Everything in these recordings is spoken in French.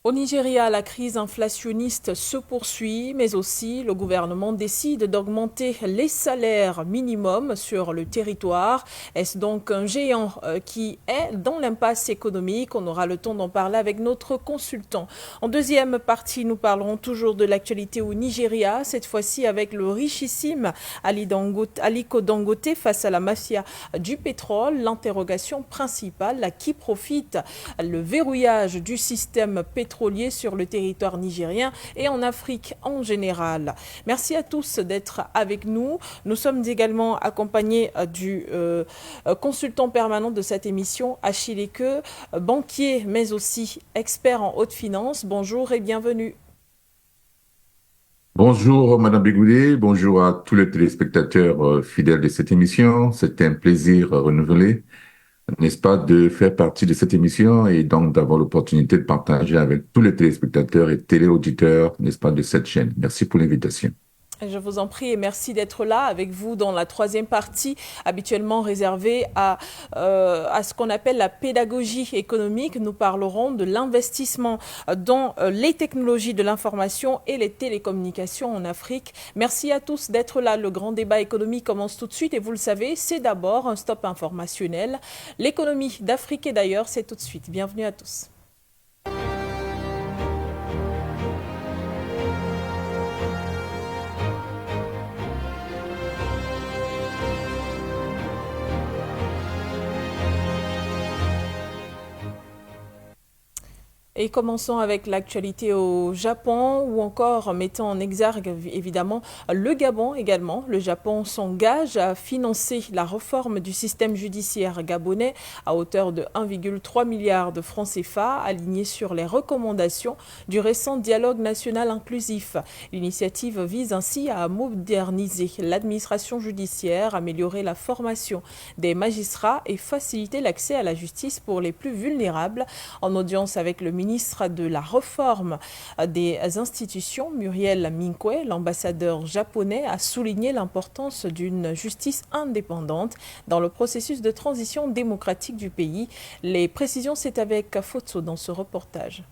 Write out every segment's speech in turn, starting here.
Au Nigeria, la crise inflationniste se poursuit, mais aussi le gouvernement décide d'augmenter les salaires minimums sur le territoire. Est-ce donc un géant qui est dans l'impasse économique? On aura le temps d'en parler avec notre consultant. En deuxième partie, nous parlerons toujours de l'actualité au Nigeria, cette fois-ci avec le richissime Aliko Dangote face à la mafia du pétrole. L'interrogation principale, à qui profite le verrouillage du système pétrolier sur le territoire nigérien et en Afrique en général. Merci à tous d'être avec nous. Nous sommes également accompagnés du consultant permanent de cette émission, Achille Eke, banquier mais aussi expert en haute finance. Bonjour et bienvenue. Bonjour Madame Bégoulet, bonjour à tous les téléspectateurs fidèles de cette émission. C'est un plaisir renouvelé, n'est-ce pas, de faire partie de cette émission et donc d'avoir l'opportunité de partager avec tous les téléspectateurs et téléauditeurs, n'est-ce pas, de cette chaîne. Merci pour l'invitation. Je vous en prie et merci d'être là avec vous dans la troisième partie, habituellement réservée à ce qu'on appelle la pédagogie économique. Nous parlerons de l'investissement dans les technologies de l'information et les télécommunications en Afrique. Merci à tous d'être là. Le grand débat économique commence tout de suite et vous le savez, c'est d'abord un stop informationnel. L'économie d'Afrique et d'ailleurs, c'est tout de suite. Bienvenue à tous. Et commençons avec l'actualité au Japon ou encore mettant en exergue évidemment le Gabon également. Le Japon s'engage à financer la réforme du système judiciaire gabonais à hauteur de 1,3 milliard de francs CFA alignés sur les recommandations du récent dialogue national inclusif. L'initiative vise ainsi à moderniser l'administration judiciaire, améliorer la formation des magistrats et faciliter l'accès à la justice pour les plus vulnérables. En audience avec le ministre de la Réforme des institutions, Muriel Minkwe, l'ambassadeur japonais, a souligné l'importance d'une justice indépendante dans le processus de transition démocratique du pays. Les précisions, c'est avec Fotso dans ce reportage.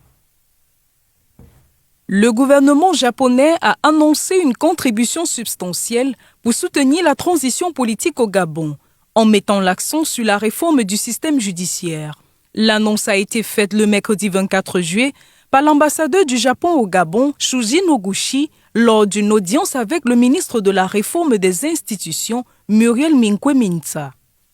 Le gouvernement japonais a annoncé une contribution substantielle pour soutenir la transition politique au Gabon, en mettant l'accent sur la réforme du système judiciaire. L'annonce a été faite le mercredi 24 juillet par l'ambassadeur du Japon au Gabon, Shuji Noguchi, lors d'une audience avec le ministre de la Réforme des institutions, Muriel Minkwe Mintsa.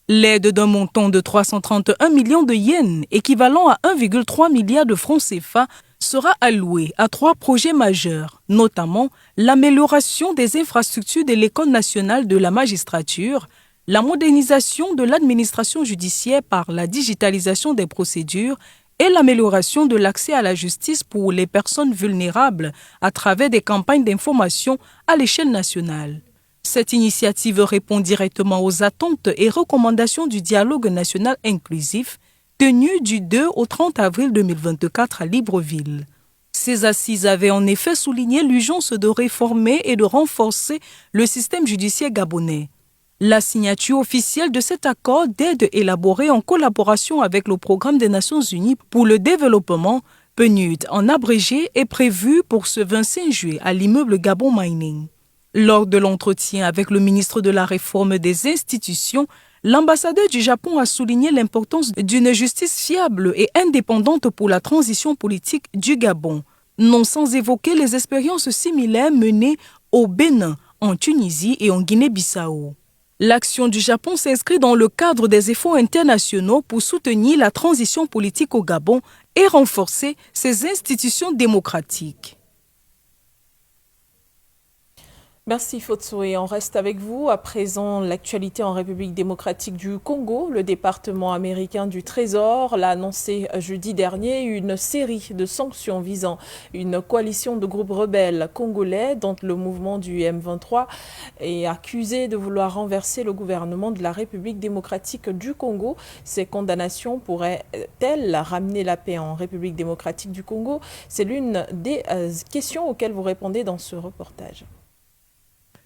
L'aide d'un montant de 331 millions de yens, équivalent à 1,3 milliard de francs CFA, sera allouée à 3 projets majeurs, notamment l'amélioration des infrastructures de l'École nationale de la magistrature, la modernisation de l'administration judiciaire par la digitalisation des procédures et l'amélioration de l'accès à la justice pour les personnes vulnérables à travers des campagnes d'information à l'échelle nationale. Cette initiative répond directement aux attentes et recommandations du dialogue national inclusif tenu du 2 au 30 avril 2024 à Libreville. Ces assises avaient en effet souligné l'urgence de réformer et de renforcer le système judiciaire gabonais. La signature officielle de cet accord d'aide élaboré en collaboration avec le Programme des Nations Unies pour le développement, PNUD en abrégé, est prévue pour ce 25 juillet à l'immeuble Gabon Mining. Lors de l'entretien avec le ministre de la Réforme des institutions, l'ambassadeur du Japon a souligné l'importance d'une justice fiable et indépendante pour la transition politique du Gabon, non sans évoquer les expériences similaires menées au Bénin, en Tunisie et en Guinée-Bissau. L'action du Japon s'inscrit dans le cadre des efforts internationaux pour soutenir la transition politique au Gabon et renforcer ses institutions démocratiques. Merci Fotso et on reste avec vous. À présent, l'actualité en République démocratique du Congo. Le département américain du Trésor l'a annoncé jeudi dernier une série de sanctions visant une coalition de groupes rebelles congolais dont le mouvement du M23 est accusé de vouloir renverser le gouvernement de la République démocratique du Congo. Ces condamnations pourraient-elles ramener la paix en République démocratique du Congo? C'est l'une des questions auxquelles vous répondez dans ce reportage.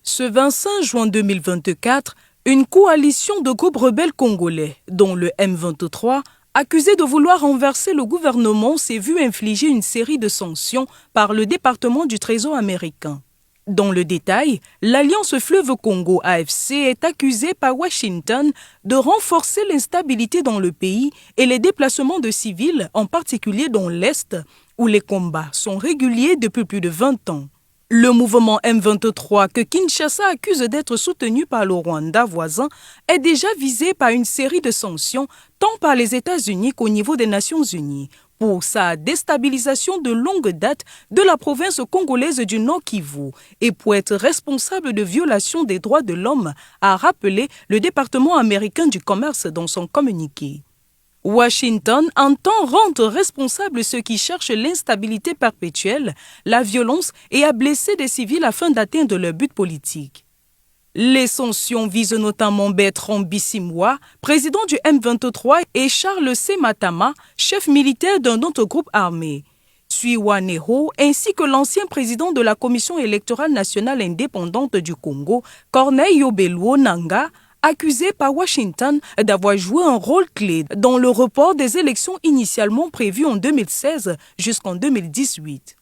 Ce 25 juin 2024, une coalition de groupes rebelles congolais, dont le M23, accusé de vouloir renverser le gouvernement, s'est vu infliger une série de sanctions par le département du Trésor américain. Dans le détail, l'Alliance Fleuve Congo AFC est accusée par Washington de renforcer l'instabilité dans le pays et les déplacements de civils, en particulier dans l'Est, où les combats sont réguliers depuis plus de 20 ans. Le mouvement M23, que Kinshasa accuse d'être soutenu par le Rwanda voisin, est déjà visé par une série de sanctions, tant par les États-Unis qu'au niveau des Nations Unies, pour sa déstabilisation de longue date de la province congolaise du Nord Kivu et pour être responsable de violations des droits de l'homme, a rappelé le département américain du commerce dans son communiqué. Washington entend rendre responsables ceux qui cherchent l'instabilité perpétuelle, la violence et à blesser des civils afin d'atteindre leur but politique. Les sanctions visent notamment Bertrand Bisimwa, président du M23, et Charles C. Matama, chef militaire d'un autre groupe armé. Tshiwaneho, ainsi que l'ancien président de la Commission électorale nationale indépendante du Congo, Corneille Yobelou Nanga, accusé par Washington d'avoir joué un rôle clé dans le report des élections initialement prévues en 2016 jusqu'en 2018.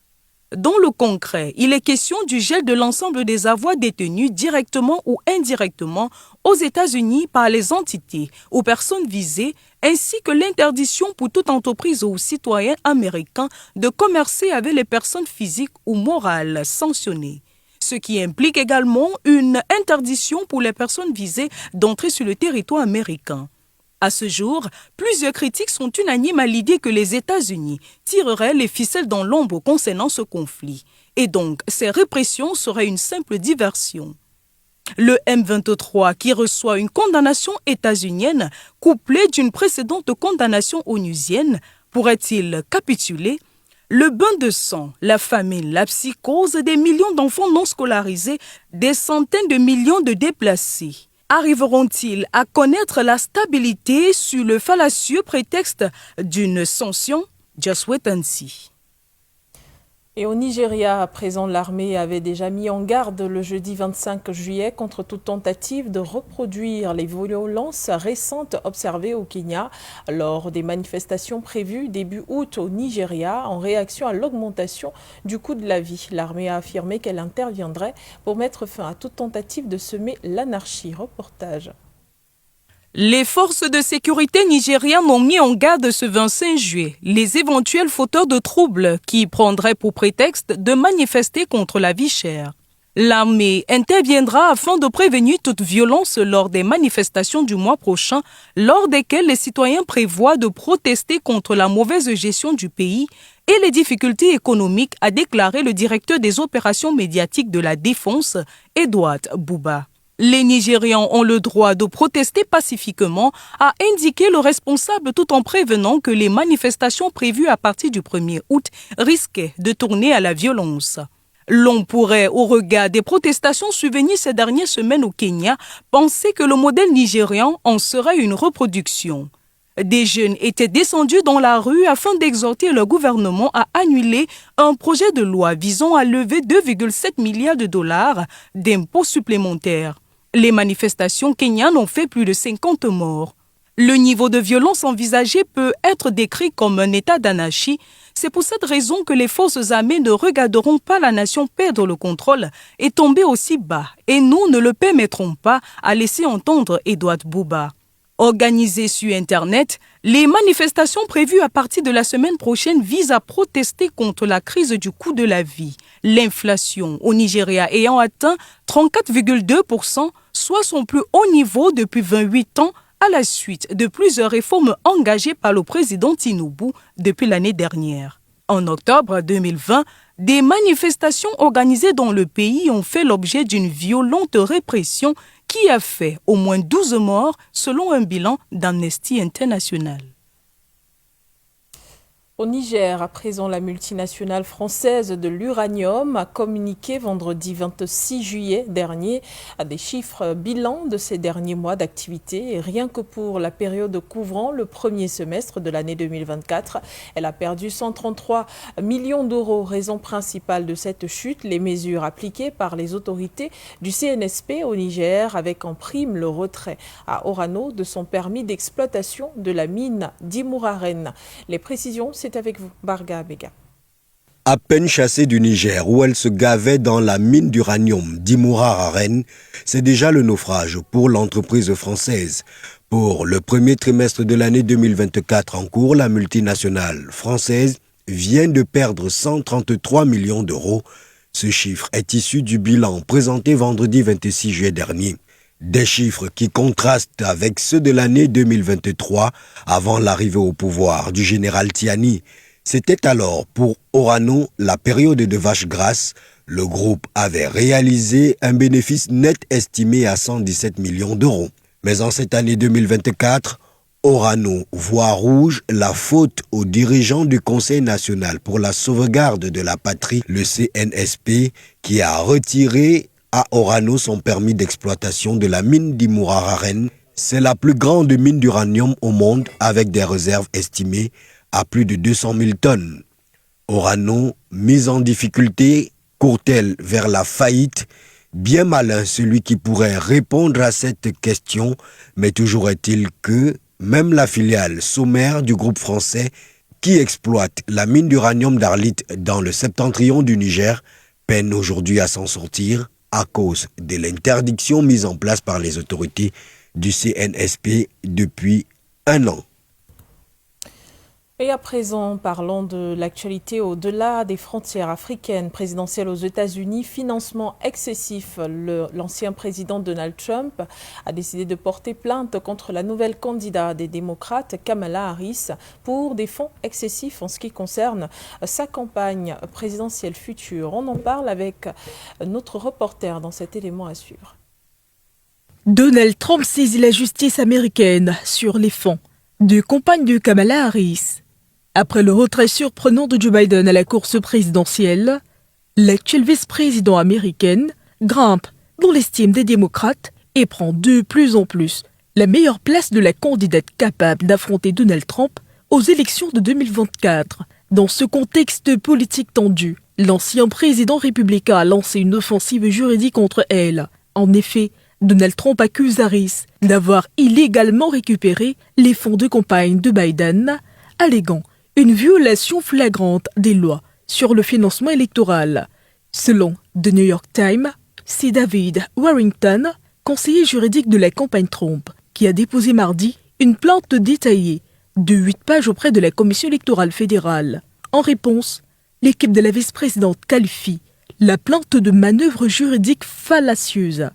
Dans le concret, il est question du gel de l'ensemble des avoirs détenus directement ou indirectement aux États-Unis par les entités ou personnes visées, ainsi que l'interdiction pour toute entreprise ou citoyen américain de commercer avec les personnes physiques ou morales sanctionnées. Ce qui implique également une interdiction pour les personnes visées d'entrer sur le territoire américain. À ce jour, plusieurs critiques sont unanimes à l'idée que les États-Unis tireraient les ficelles dans l'ombre concernant ce conflit. Et donc, ces répressions seraient une simple diversion. Le M23, qui reçoit une condamnation états-unienne couplée d'une précédente condamnation onusienne, pourrait-il capituler ? Le bain de sang, la famine, la psychose, des millions d'enfants non scolarisés, des centaines de millions de déplacés. Arriveront-ils à connaître la stabilité sur le fallacieux prétexte d'une sanction? Just wait and see. Et au Nigeria, à présent, l'armée avait déjà mis en garde le jeudi 25 juillet contre toute tentative de reproduire les violences récentes observées au Kenya lors des manifestations prévues début août au Nigeria en réaction à l'augmentation du coût de la vie. L'armée a affirmé qu'elle interviendrait pour mettre fin à toute tentative de semer l'anarchie. Reportage. Les forces de sécurité nigériennes ont mis en garde ce 25 juillet les éventuels fauteurs de troubles qui prendraient pour prétexte de manifester contre la vie chère. L'armée interviendra afin de prévenir toute violence lors des manifestations du mois prochain, lors desquelles les citoyens prévoient de protester contre la mauvaise gestion du pays et les difficultés économiques, a déclaré le directeur des opérations médiatiques de la Défense, Edward Buba. Les Nigérians ont le droit de protester pacifiquement, a indiqué le responsable tout en prévenant que les manifestations prévues à partir du 1er août risquaient de tourner à la violence. L'on pourrait, au regard des protestations survenues ces dernières semaines au Kenya, penser que le modèle nigérian en serait une reproduction. Des jeunes étaient descendus dans la rue afin d'exhorter le gouvernement à annuler un projet de loi visant à lever 2,7 milliards de dollars d'impôts supplémentaires. Les manifestations kenyanes ont fait plus de 50 morts. Le niveau de violence envisagé peut être décrit comme un état d'anarchie. C'est pour cette raison que les forces armées ne regarderont pas la nation perdre le contrôle et tomber aussi bas. Et nous ne le permettrons pas, a laissé entendre Edward Buba. Organisées sur Internet, les manifestations prévues à partir de la semaine prochaine visent à protester contre la crise du coût de la vie. L'inflation au Nigeria ayant atteint 34,2%, soit son plus haut niveau depuis 28 ans, à la suite de plusieurs réformes engagées par le président Tinubu depuis l'année dernière. En octobre 2020, des manifestations organisées dans le pays ont fait l'objet d'une violente répression qui a fait au moins 12 morts selon un bilan d'Amnesty International. Au Niger, à présent, la multinationale française de l'uranium a communiqué vendredi 26 juillet dernier à des chiffres bilan de ces derniers mois d'activité. Et rien que pour la période couvrant le premier semestre de l'année 2024, elle a perdu 133 millions d'euros. Raison principale de cette chute, les mesures appliquées par les autorités du CNSP au Niger, avec en prime le retrait à Orano de son permis d'exploitation de la mine d'Imouraren. Les précisions, c'est avec vous, Barga Abega. À peine chassée du Niger, où elle se gavait dans la mine d'uranium d'Imouraren, c'est déjà le naufrage pour l'entreprise française. Pour le premier trimestre de l'année 2024 en cours, la multinationale française vient de perdre 133 millions d'euros. Ce chiffre est issu du bilan présenté vendredi 26 juillet dernier. Des chiffres qui contrastent avec ceux de l'année 2023 avant l'arrivée au pouvoir du général Tiani. C'était alors pour Orano la période de vache grasse. Le groupe avait réalisé un bénéfice net estimé à 117 millions d'euros. Mais en cette année 2024, Orano voit rouge, la faute aux dirigeants du Conseil national pour la sauvegarde de la patrie, le CNSP, qui a retiré à Orano son permis d'exploitation de la mine d'Imouraren. C'est la plus grande mine d'uranium au monde avec des réserves estimées à plus de 200 000 tonnes. Orano, mise en difficulté, court-elle vers la faillite? Bien malin celui qui pourrait répondre à cette question, mais toujours est-il que même la filiale sommaire du groupe français qui exploite la mine d'uranium d'Arlit dans le septentrion du Niger peine aujourd'hui à s'en sortir à cause de l'interdiction mise en place par les autorités du CNSP depuis un an. Et à présent, parlons de l'actualité au-delà des frontières africaines. Présidentielle aux États-Unis, financement excessif. L'ancien président Donald Trump a décidé de porter plainte contre la nouvelle candidate des démocrates, Kamala Harris, pour des fonds excessifs en ce qui concerne sa campagne présidentielle future. On en parle avec notre reporter dans cet élément à suivre. Donald Trump saisit la justice américaine sur les fonds de campagne de Kamala Harris. Après le retrait surprenant de Joe Biden à la course présidentielle, l'actuel vice-président américaine grimpe dans l'estime des démocrates et prend de plus en plus la meilleure place de la candidate capable d'affronter Donald Trump aux élections de 2024. Dans ce contexte politique tendu, l'ancien président républicain a lancé une offensive juridique contre elle. En effet, Donald Trump accuse Harris d'avoir illégalement récupéré les fonds de campagne de Biden, alléguant une violation flagrante des lois sur le financement électoral. Selon The New York Times, c'est David Warrington, conseiller juridique de la campagne Trump, qui a déposé mardi une plainte détaillée de 8 pages auprès de la Commission électorale fédérale. En réponse, l'équipe de la vice-présidente qualifie la plainte de manœuvre juridique fallacieuse.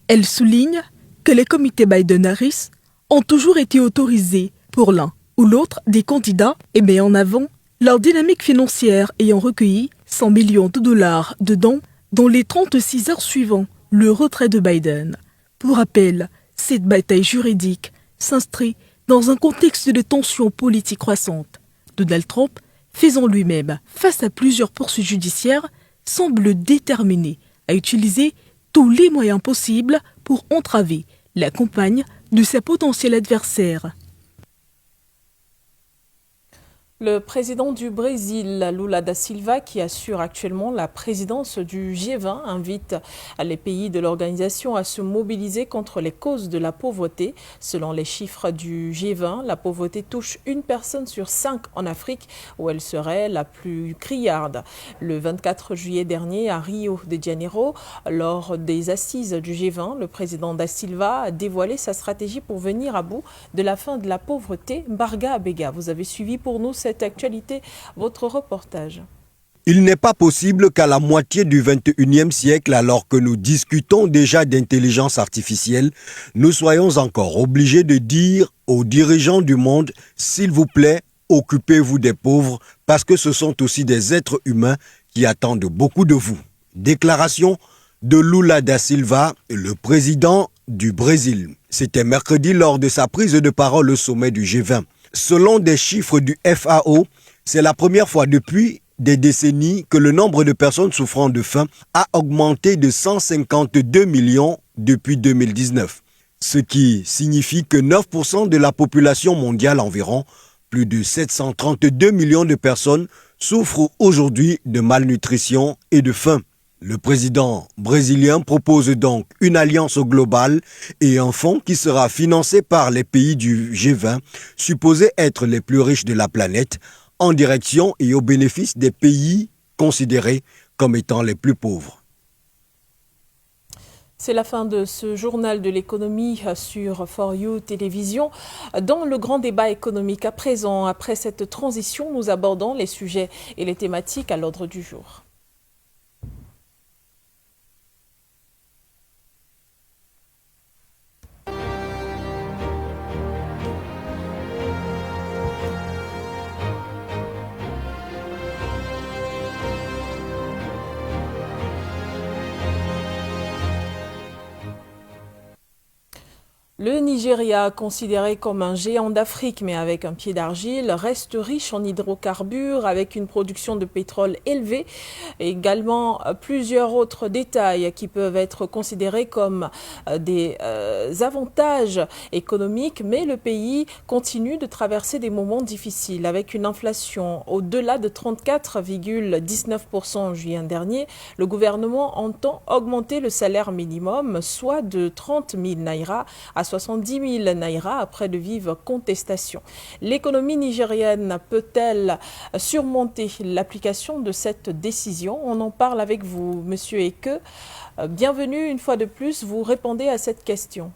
Elle souligne que les comités Biden-Harris ont toujours été autorisés pour l'un ou l'autre des candidats et met en avant leur dynamique financière ayant recueilli 100 millions de dollars de dons dans les 36 heures suivant le retrait de Biden. Pour rappel, cette bataille juridique s'inscrit dans un contexte de tensions politiques croissantes. Donald Trump, faisant lui-même face à plusieurs poursuites judiciaires, semble déterminé à utiliser tous les moyens possibles pour entraver la campagne de sa potentielle adversaire. Le président du Brésil, Lula da Silva, qui assure actuellement la présidence du G20, invite les pays de l'organisation à se mobiliser contre les causes de la pauvreté. Selon les chiffres du G20, la pauvreté touche une personne sur 5 en Afrique, où elle serait la plus criarde. Le 24 juillet dernier, à Rio de Janeiro, lors des assises du G20, le président da Silva a dévoilé sa stratégie pour venir à bout de la fin de la pauvreté. Barga Abega, vous avez suivi pour nous cette actualité, votre reportage. Il n'est pas possible qu'à la moitié du 21e siècle, alors que nous discutons déjà d'intelligence artificielle, nous soyons encore obligés de dire aux dirigeants du monde, s'il vous plaît, occupez-vous des pauvres, parce que ce sont aussi des êtres humains qui attendent beaucoup de vous. Déclaration de Lula da Silva, le président du Brésil. C'était mercredi lors de sa prise de parole au sommet du G20. Selon des chiffres du FAO, C'est la première fois depuis des décennies que le nombre de personnes souffrant de faim a augmenté de 152 millions depuis 2019, ce qui signifie que 9% de la population mondiale environ, plus de 732 millions de personnes, souffrent aujourd'hui de malnutrition et de faim. Le président brésilien propose donc une alliance globale et un fonds qui sera financé par les pays du G20, supposés être les plus riches de la planète, en direction et au bénéfice des pays considérés comme étant les plus pauvres. C'est la fin de ce journal de l'économie sur For You Télévision. Dans le grand débat économique à présent, après cette transition, nous abordons les sujets et les thématiques à l'ordre du jour. Le Nigeria, considéré comme un géant d'Afrique mais avec un pied d'argile, reste riche en hydrocarbures avec une production de pétrole élevée et également plusieurs autres détails qui peuvent être considérés comme des avantages économiques, mais le pays continue de traverser des moments difficiles avec une inflation au-delà de 34,19% en juillet dernier. Le gouvernement entend augmenter le salaire minimum, soit de 30 000 naira à 70 000 naira après de vives contestations. L'économie nigérienne peut-elle surmonter l'application de cette décision? On en parle avec vous, Monsieur Eke. Bienvenue une fois de plus, vous répondez à cette question.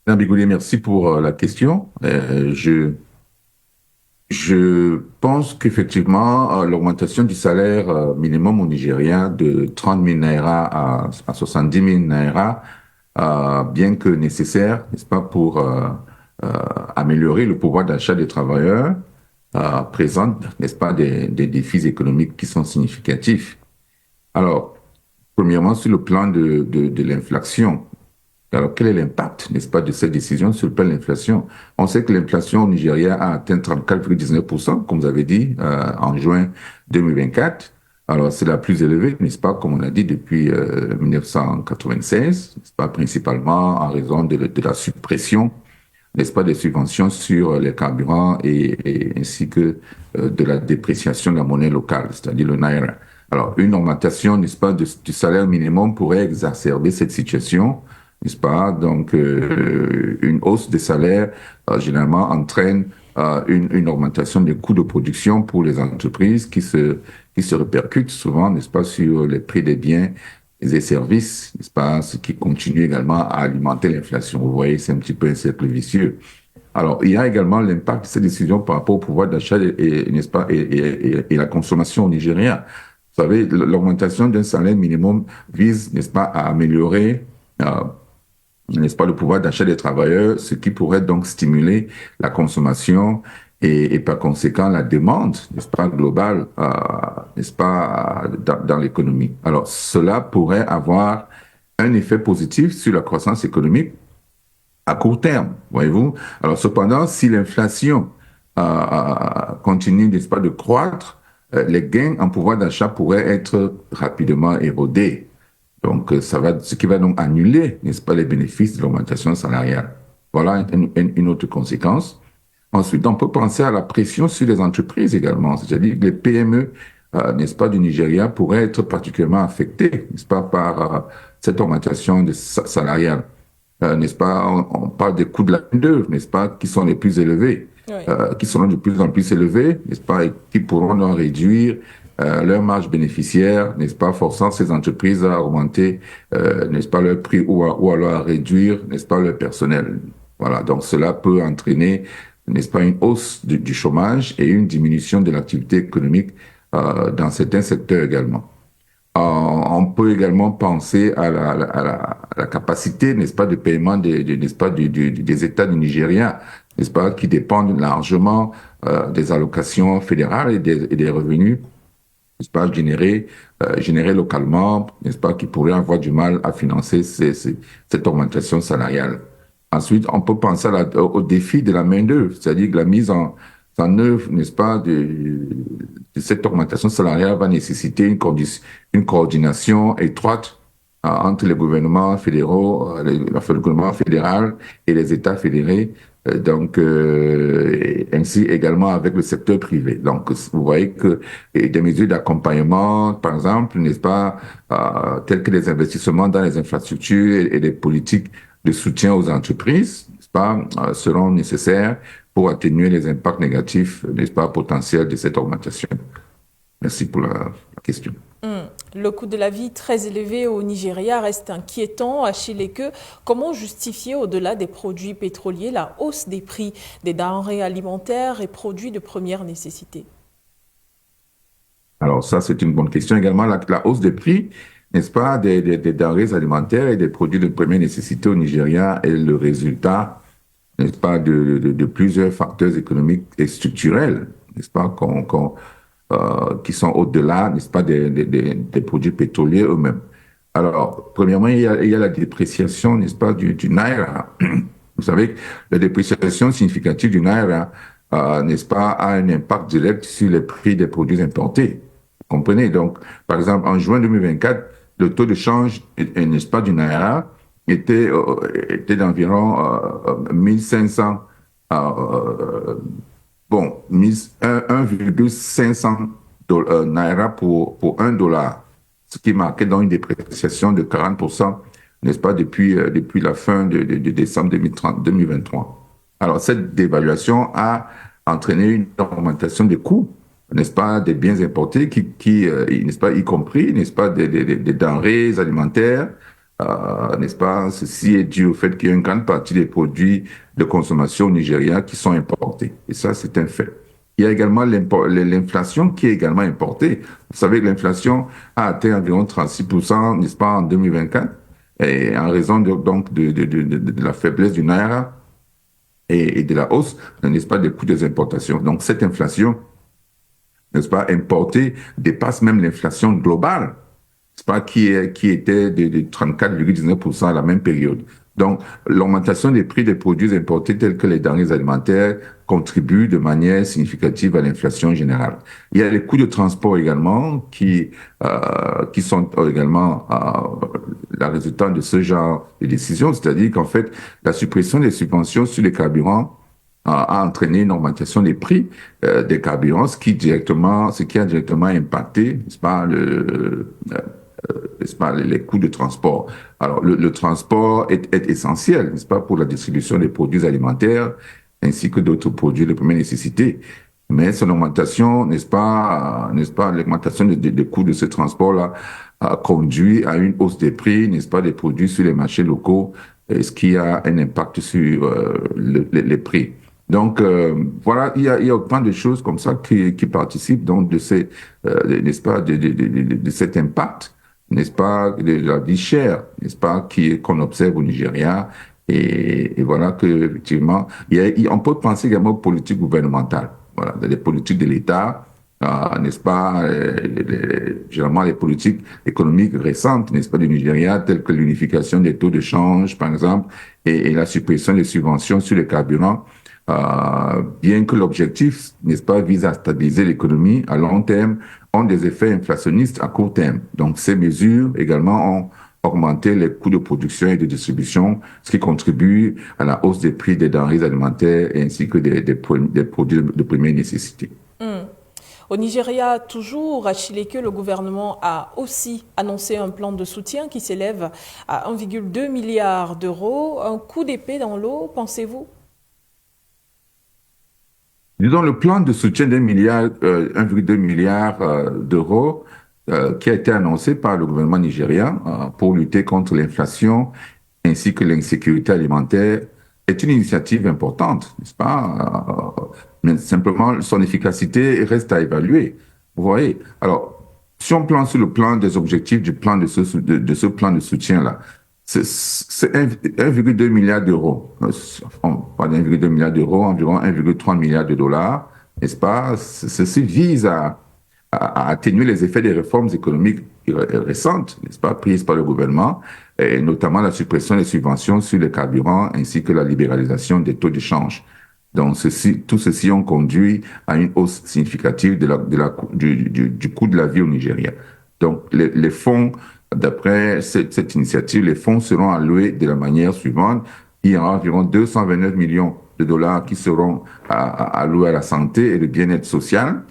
Madame Bigoulier, merci pour la question. Je pense qu'effectivement, l'augmentation du salaire minimum au Nigeria de 30 000 naira à 70 000 naira, bien que nécessaire, n'est-ce pas, pour améliorer le pouvoir d'achat des travailleurs, présente, n'est-ce pas, des défis économiques qui sont significatifs. Alors, premièrement, sur le plan de l'inflation, alors quel est l'impact, n'est-ce pas, de cette décision sur le plan de l'inflation? On sait que l'inflation au Nigeria a atteint 34,19%, comme vous avez dit, en juin 2024. Alors, c'est la plus élevée, n'est-ce pas, comme on a dit, depuis 1996, n'est-ce pas, principalement en raison de la suppression, n'est-ce pas, des subventions sur les carburants et ainsi que de la dépréciation de la monnaie locale, c'est-à-dire le naira. Alors, une augmentation, n'est-ce pas, du salaire minimum pourrait exacerber cette situation, n'est-ce pas? Donc, une hausse des salaires, généralement, entraîne une augmentation des coûts de production pour les entreprises qui se répercute souvent, n'est-ce pas, sur les prix des biens et des services, n'est-ce pas, ce qui continue également à alimenter l'inflation. Vous voyez, c'est un petit peu un cercle vicieux. Alors, il y a également l'impact de ces décisions par rapport au pouvoir d'achat n'est-ce pas, et la consommation au Nigeria. Vous savez, l'augmentation d'un salaire minimum vise, n'est-ce pas, à améliorer n'est-ce pas, le pouvoir d'achat des travailleurs, ce qui pourrait donc stimuler la consommation et par conséquent la demande, n'est-ce pas, globale, n'est-ce pas, dans l'économie. Alors, cela pourrait avoir un effet positif sur la croissance économique à court terme, voyez-vous. Alors, cependant, si l'inflation continue, n'est-ce pas, de croître, les gains en pouvoir d'achat pourraient être rapidement érodés. Donc, ce qui va donc annuler, n'est-ce pas, les bénéfices de l'augmentation salariale. Voilà une autre conséquence. Ensuite, on peut penser à la pression sur les entreprises également. C'est-à-dire que les PME, n'est-ce pas, du Nigeria pourraient être particulièrement affectées, n'est-ce pas, par cette augmentation salariale. N'est-ce pas, on parle des coûts de la main-d'œuvre, n'est-ce pas, qui sont les plus élevés, oui. Qui seront de plus en plus élevés, n'est-ce pas, et qui pourront donc réduire leur marge bénéficiaire, n'est-ce pas, forçant ces entreprises à augmenter, n'est-ce pas, leur prix ou alors à réduire, n'est-ce pas, leur personnel. Voilà, donc cela peut entraîner, n'est-ce pas, une hausse du chômage et une diminution de l'activité économique dans certains secteurs également. On peut également penser à la capacité, n'est-ce pas, de paiement n'est-ce pas, des États du Nigeria, n'est-ce pas, qui dépendent largement des allocations fédérales et des revenus, n'est-ce pas, générés localement, n'est-ce pas, qui pourraient avoir du mal à financer cette augmentation salariale. Ensuite, on peut penser au défi de la main-d'œuvre, c'est-à-dire que en œuvre, n'est-ce pas, de cette augmentation salariale va nécessiter une coordination étroite entre les gouvernements fédéraux, le gouvernement fédéral et les États fédérés, ainsi également avec le secteur privé. Donc, vous voyez que des mesures d'accompagnement, par exemple, n'est-ce pas, telles que les investissements dans les infrastructures et des politiques de soutien aux entreprises, n'est-ce pas, seront nécessaires pour atténuer les impacts négatifs, n'est-ce pas, potentiels de cette augmentation. Merci pour la question. Le coût de la vie très élevé au Nigeria reste inquiétant. Achille Eke, comment justifier au-delà des produits pétroliers la hausse des prix des denrées alimentaires et produits de première nécessité? Alors ça, c'est une bonne question également. La hausse des prix, n'est-ce pas, des denrées alimentaires et des produits de première nécessité au Nigeria est le résultat, n'est-ce pas, de plusieurs facteurs économiques et structurels, n'est-ce pas, qui sont au-delà, n'est-ce pas, des produits pétroliers eux-mêmes. Alors, premièrement, il y a la dépréciation, n'est-ce pas, du Naira. Vous savez que la dépréciation significative du Naira, n'est-ce pas, a un impact direct sur les prix des produits importés. Vous comprenez? Donc, par exemple, en juin 2024, le taux de change, n'est-ce pas, du Naira était d'environ 1500 1,500 Naira pour $1, ce qui marquait donc une dépréciation de 40%, n'est-ce pas, depuis la fin de décembre 2023. Alors, cette dévaluation a entraîné une augmentation des coûts, n'est-ce pas, des biens importés, n'est-ce pas, y compris, n'est-ce pas, des denrées alimentaires, n'est-ce pas, ceci est dû au fait qu'il y a une grande partie des produits de consommation au Nigeria qui sont importés. Et ça, c'est un fait. Il y a également l'inflation qui est également importée. Vous savez que l'inflation a atteint environ 36%, n'est-ce pas, en 2024, et en raison de la faiblesse du Naira et de la hausse, n'est-ce pas, des coûts des importations. Donc, cette inflation, n'est-ce pas, importée dépasse même l'inflation globale, n'est-ce pas, qui était de 34,19% à la même période. Donc, l'augmentation des prix des produits importés tels que les denrées alimentaires contribue de manière significative à l'inflation générale. Il y a les coûts de transport également qui sont également la résultante de ce genre de décision, c'est-à-dire qu'en fait, la suppression des subventions sur les carburants a entraîné une augmentation des prix des carburants, ce qui a directement impacté, n'est-ce pas, n'est-ce pas, les coûts de transport. Alors, le transport est essentiel, n'est-ce pas, pour la distribution des produits alimentaires ainsi que d'autres produits de première nécessité. Mais son augmentation, n'est-ce pas, l'augmentation des coûts de ce transport-là a conduit à une hausse des prix, n'est-ce pas, des produits sur les marchés locaux, ce qui a un impact sur les prix. Donc, voilà, il y a autant de choses comme ça qui participent donc de ces, n'est-ce pas, de cet impact, n'est-ce pas, de la vie chère, n'est-ce pas, qu'on observe au Nigeria. Et voilà que effectivement, on peut penser également aux politiques gouvernementales, voilà, des politiques de l'État, n'est-ce pas, généralement les politiques économiques récentes, n'est-ce pas, du Nigeria, telles que l'unification des taux de change, par exemple, et la suppression des subventions sur les carburants. Bien que l'objectif, n'est-ce pas, vise à stabiliser l'économie à long terme, ont des effets inflationnistes à court terme. Donc, ces mesures également ont augmenté les coûts de production et de distribution, ce qui contribue à la hausse des prix des denrées alimentaires ainsi que des produits de première nécessité. Au Nigeria, toujours, Achille Eke, le gouvernement a aussi annoncé un plan de soutien qui s'élève à 1,2 milliard d'euros. Un coup d'épée dans l'eau, pensez-vous? Disons, le plan de soutien d'1,2 milliard d'euros qui a été annoncé par le gouvernement nigérien pour lutter contre l'inflation ainsi que l'insécurité alimentaire est une initiative importante, n'est-ce pas? Mais simplement, son efficacité reste à évaluer. Vous voyez? Alors, si on prend sur le plan des objectifs du plan de ce plan de soutien-là, c'est 1,2 milliard d'euros. On parle d'1,2 milliard d'euros, environ 1,3 milliard de dollars, n'est-ce pas? Ceci vise à atténuer les effets des réformes économiques récentes, n'est-ce pas, prises par le gouvernement, et notamment la suppression des subventions sur les carburants ainsi que la libéralisation des taux de change. Donc, tout ceci ont conduit à une hausse significative du coût de la vie au Nigeria. Donc, les fonds, d'après cette initiative, les fonds seront alloués de la manière suivante. Il y aura environ 229 millions de dollars qui seront alloués à la santé et le bien-être social.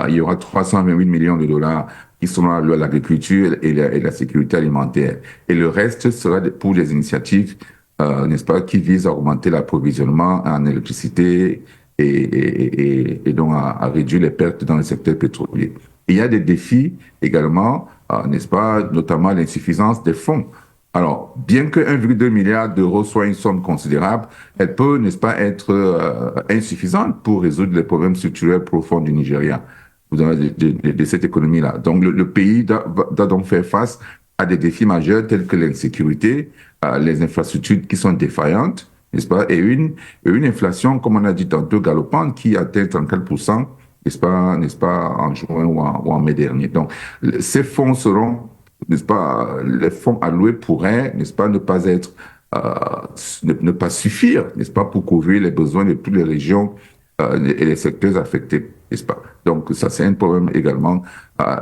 Il y aura 328 millions de dollars qui seront alloués à l'agriculture et la sécurité alimentaire. Et le reste sera pour des initiatives, n'est-ce pas, qui visent à augmenter l'approvisionnement en électricité et donc à réduire les pertes dans le secteur pétrolier. Il y a des défis également, n'est-ce pas, notamment l'insuffisance des fonds. Alors, bien que 1,2 milliard d'euros soit une somme considérable, elle peut, n'est-ce pas, être insuffisante pour résoudre les problèmes structurels profonds du Nigeria, de cette économie-là. Donc, le pays doit donc faire face à des défis majeurs tels que l'insécurité, les infrastructures qui sont défaillantes, n'est-ce pas, et une inflation, comme on a dit tantôt, galopante qui atteint 34%, n'est-ce pas, en juin ou en mai dernier. Donc, ces fonds seront, n'est-ce pas, les fonds alloués pourraient, n'est-ce pas, ne pas être, ne pas suffire, n'est-ce pas, pour couvrir les besoins de toutes les régions et les secteurs affectés, n'est-ce pas. Donc, ça, c'est un problème également.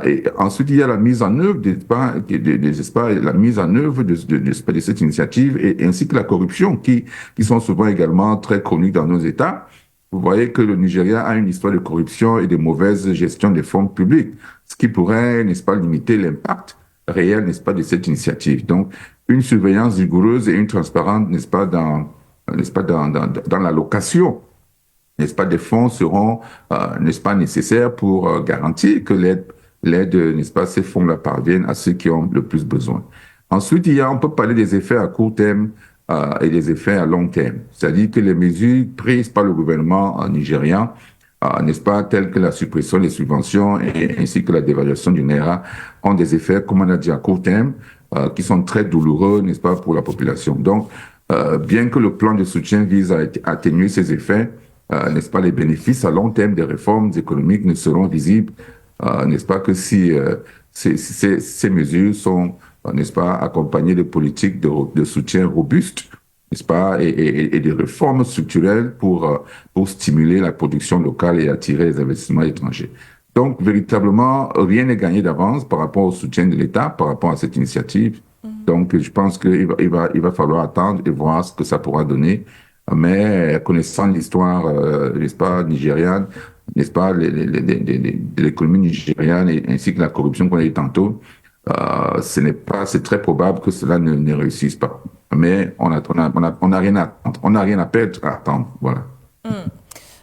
Et ensuite, il y a la mise en œuvre, n'est-ce pas, la mise en œuvre de cette initiative et ainsi que la corruption qui sont souvent également très chroniques dans nos États. Vous voyez que le Nigeria a une histoire de corruption et de mauvaise gestion des fonds publics, ce qui pourrait, n'est-ce pas, limiter l'impact réel, n'est-ce pas, de cette initiative. Donc, une surveillance rigoureuse et une transparence, n'est-ce pas, dans l'allocation, n'est-ce pas, des fonds seront, n'est-ce pas, nécessaires pour garantir que l'aide, n'est-ce pas, ces fonds-là parviennent à ceux qui ont le plus besoin. Ensuite, on peut parler des effets à court terme et des effets à long terme. C'est-à-dire que les mesures prises par le gouvernement nigérian, n'est-ce pas, telles que la suppression des subventions ainsi que la dévaluation du Naira, ont des effets, comme on a dit, à court terme, qui sont très douloureux, n'est-ce pas, pour la population. Donc, bien que le plan de soutien vise à atténuer ces effets, n'est-ce pas, les bénéfices à long terme des réformes économiques ne seront visibles, n'est-ce pas, que si ces mesures sont, n'est-ce pas, accompagnées de politiques de soutien robustes, n'est-ce pas, et de réformes structurelles pour stimuler la production locale et attirer les investissements étrangers. Donc, véritablement, rien n'est gagné d'avance par rapport au soutien de l'État, par rapport à cette initiative. Donc, je pense qu'il va falloir attendre et voir ce que ça pourra donner. Mais connaissant l'histoire, n'est-ce pas, nigériane, n'est-ce pas, de l'économie nigériane ainsi que la corruption qu'on a dit tantôt, c'est très probable que cela ne réussisse pas. Mais on n'a rien à attendre, on n'a rien à perdre à attendre, voilà.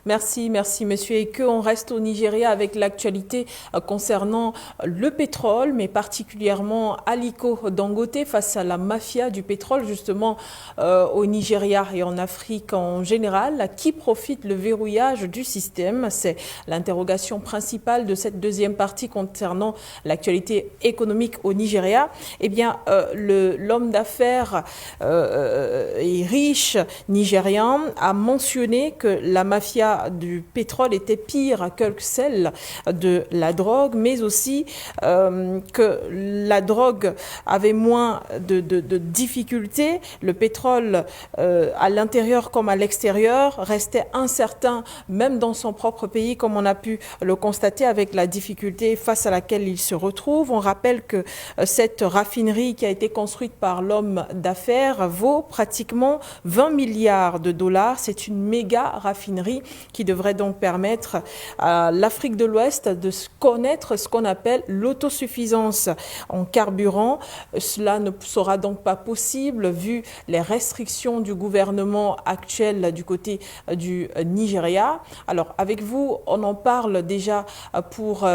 Merci, monsieur. Et qu'on reste au Nigeria avec l'actualité concernant le pétrole, mais particulièrement Aliko Dangote face à la mafia du pétrole, justement au Nigeria et en Afrique en général. À qui profite le verrouillage du système? C'est l'interrogation principale de cette deuxième partie concernant l'actualité économique au Nigeria. Eh bien, l'homme d'affaires et riche nigérian a mentionné que la mafia du pétrole était pire que celle de la drogue, mais aussi que la drogue avait moins de difficultés. Le pétrole, à l'intérieur comme à l'extérieur, restait incertain, même dans son propre pays, comme on a pu le constater avec la difficulté face à laquelle il se retrouve. On rappelle que cette raffinerie qui a été construite par l'homme d'affaires vaut pratiquement 20 milliards de dollars. C'est une méga raffinerie qui devrait donc permettre à l'Afrique de l'Ouest de connaître ce qu'on appelle l'autosuffisance en carburant. Cela ne sera donc pas possible vu les restrictions du gouvernement actuel du côté du Nigeria. Alors avec vous, on en parle déjà pour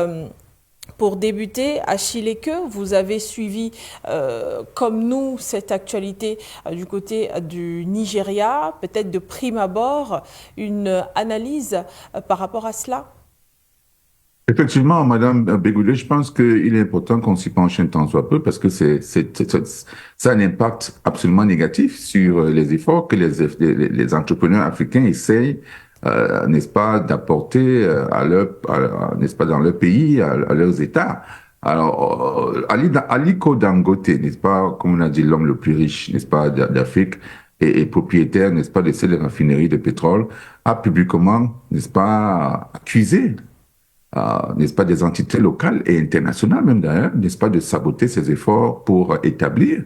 débuter. Achille Eke, vous avez suivi comme nous cette actualité du côté du Nigeria, peut-être de prime abord, une analyse par rapport à cela? Effectivement, Madame Bégoulé, je pense qu'il est important qu'on s'y penche un temps soit peu parce que ça a un impact absolument négatif sur les efforts que les entrepreneurs africains essayent, n'est-ce pas, d'apporter n'est-ce pas, dans leur pays, à leurs États. Alors, Aliko Dangote, n'est-ce pas, comme on a dit, l'homme le plus riche, n'est-ce pas, d'Afrique, et propriétaire, n'est-ce pas, de ces raffineries de pétrole, a publiquement, n'est-ce pas, accusé n'est-ce pas, des entités locales et internationales même d'ailleurs, n'est-ce pas, de saboter ses efforts pour établir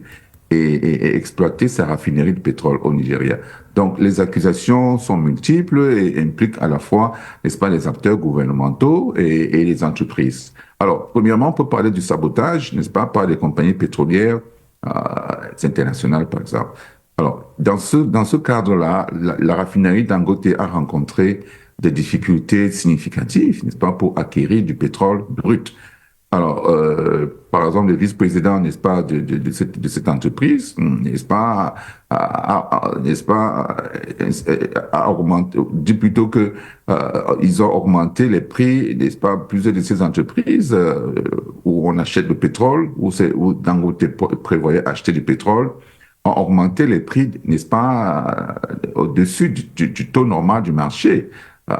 et exploiter sa raffinerie de pétrole au Nigeria. Donc les accusations sont multiples et impliquent à la fois, n'est-ce pas, les acteurs gouvernementaux et les entreprises. Alors, premièrement, on peut parler du sabotage, n'est-ce pas, par les compagnies pétrolières internationales, par exemple. Alors, dans ce cadre-là, la raffinerie Dangote a rencontré des difficultés significatives, n'est-ce pas, pour acquérir du pétrole brut. Alors, par exemple, le vice-président, n'est-ce pas, de cette entreprise, n'est-ce pas, a augmenté, dit plutôt que ils ont augmenté les prix, n'est-ce pas, plusieurs de ces entreprises où on achète le pétrole, où Dangote prévoyait acheter du pétrole, ont augmenté les prix, n'est-ce pas, au-dessus du taux normal du marché.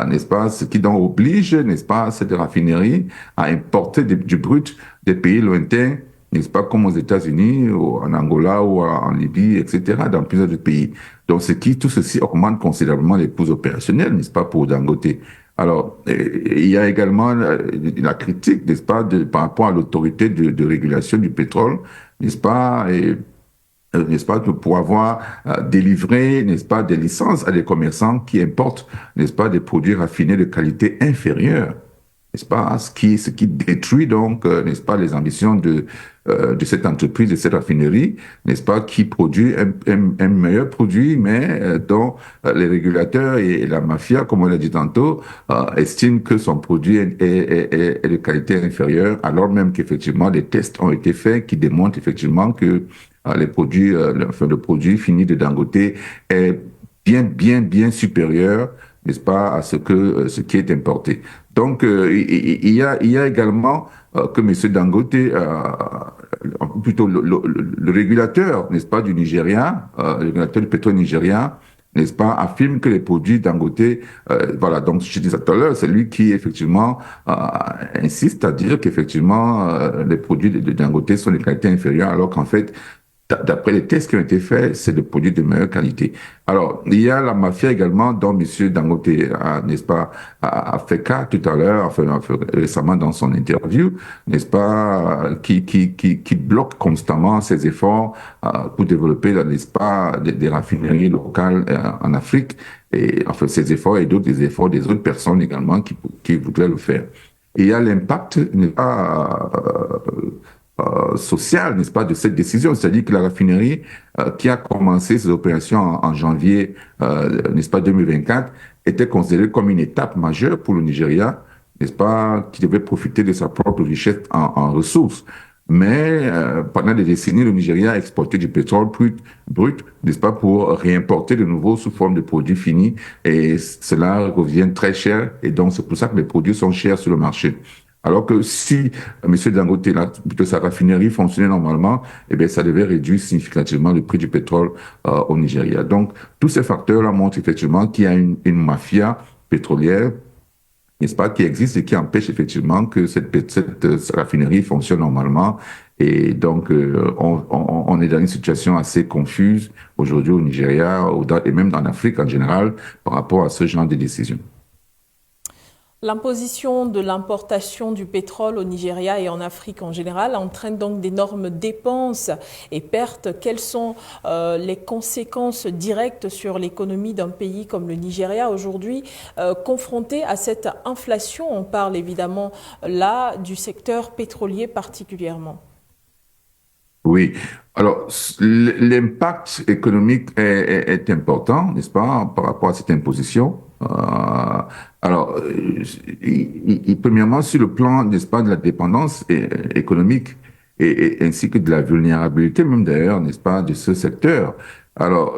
N'est-ce pas, ce qui donc oblige, n'est-ce pas, cette raffinerie à importer du brut des pays lointains, n'est-ce pas, comme aux États-Unis, ou en Angola, ou en Libye, etc., dans plusieurs autres pays. Donc, tout ceci augmente considérablement les coûts opérationnels, n'est-ce pas, pour Dangote. Alors, il y a également la critique, n'est-ce pas, par rapport à l'autorité de régulation du pétrole, n'est-ce pas, n'est-ce pas, pour avoir délivré, n'est-ce pas, des licences à des commerçants qui importent, n'est-ce pas, des produits raffinés de qualité inférieure, n'est-ce pas, ce qui détruit donc, n'est-ce pas, les ambitions de cette entreprise, de cette raffinerie, n'est-ce pas, qui produit un meilleur produit, mais dont les régulateurs et la mafia, comme on l'a dit tantôt, estiment que son produit est de qualité inférieure, alors même qu'effectivement, des tests ont été faits qui démontrent effectivement que le produit fini de Dangote est bien supérieur, n'est-ce pas, à ce qui est importé. Donc, il y a également que M. Dangote, plutôt le régulateur, n'est-ce pas, du Nigeria, le régulateur du pétrole nigérien, n'est-ce pas, affirme que les produits Dangote, voilà, donc je disais tout à l'heure, c'est lui qui effectivement insiste à dire qu'effectivement les produits de Dangote sont de qualité inférieure, alors qu'en fait, d'après les tests qui ont été faits, c'est des produits de meilleure qualité. Alors, il y a la mafia également, dont M. Dangote, n'est-ce pas, a fait cas tout à l'heure, enfin, récemment dans son interview, n'est-ce pas, qui bloque constamment ses efforts pour développer, n'est-ce pas, des raffineries locales en Afrique, et enfin, ces efforts et d'autres, des efforts des autres personnes également qui voudraient le faire. Et il y a l'impact, n'est-ce pas, social, n'est-ce pas, de cette décision. C'est-à-dire que la raffinerie qui a commencé ses opérations en janvier, n'est-ce pas, 2024, était considérée comme une étape majeure pour le Nigeria, n'est-ce pas, qui devait profiter de sa propre richesse en ressources. Mais pendant des décennies, le Nigeria a exporté du pétrole brut, n'est-ce pas, pour réimporter de nouveau sous forme de produits finis. Et cela revient très cher. Et donc, c'est pour ça que les produits sont chers sur le marché. Alors que si M. Dangote, plutôt sa raffinerie fonctionnait normalement, eh bien, ça devait réduire significativement le prix du pétrole au Nigeria. Donc, tous ces facteurs-là montrent effectivement qu'il y a une mafia pétrolière, n'est-ce pas, qui existe et qui empêche effectivement que cette raffinerie fonctionne normalement. Et donc, on est dans une situation assez confuse aujourd'hui au Nigeria et même dans l'Afrique en général par rapport à ce genre de décisions. L'imposition de l'importation du pétrole au Nigeria et en Afrique en général entraîne donc d'énormes dépenses et pertes. Quelles sont les conséquences directes sur l'économie d'un pays comme le Nigeria aujourd'hui confronté à cette inflation? On parle évidemment là du secteur pétrolier particulièrement. Oui. Alors, l'impact économique est important, n'est-ce pas, par rapport à cette imposition. Alors, premièrement, sur le plan, n'est-ce pas, de la dépendance économique ainsi que de la vulnérabilité, même d'ailleurs, n'est-ce pas, de ce secteur. Alors,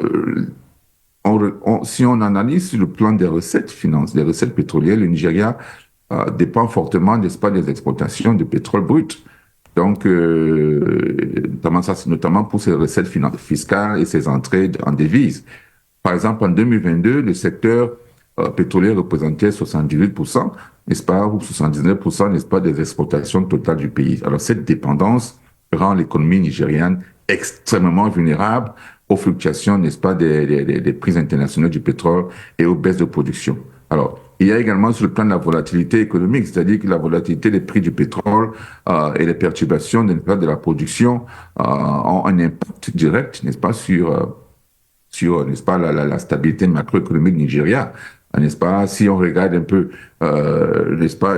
si on analyse sur le plan des recettes des recettes pétrolières, le Nigeria dépend fortement, n'est-ce pas, des exportations de pétrole brut. Donc, notamment pour ses recettes fiscales et ses entrées en devises. Par exemple, en 2022, le secteur pétrolier représentait 78%, n'est-ce pas, ou 79%, n'est-ce pas, des exportations totales du pays. Alors, cette dépendance rend l'économie nigériane extrêmement vulnérable aux fluctuations, n'est-ce pas, des prix internationaux du pétrole et aux baisses de production. Alors, il y a également sur le plan de la volatilité économique, c'est-à-dire que la volatilité des prix du pétrole et les perturbations de la production ont un impact direct, n'est-ce pas, sur n'est-ce pas, la stabilité macroéconomique du Nigeria. N'est-ce pas, si on regarde un peu, n'est-ce pas,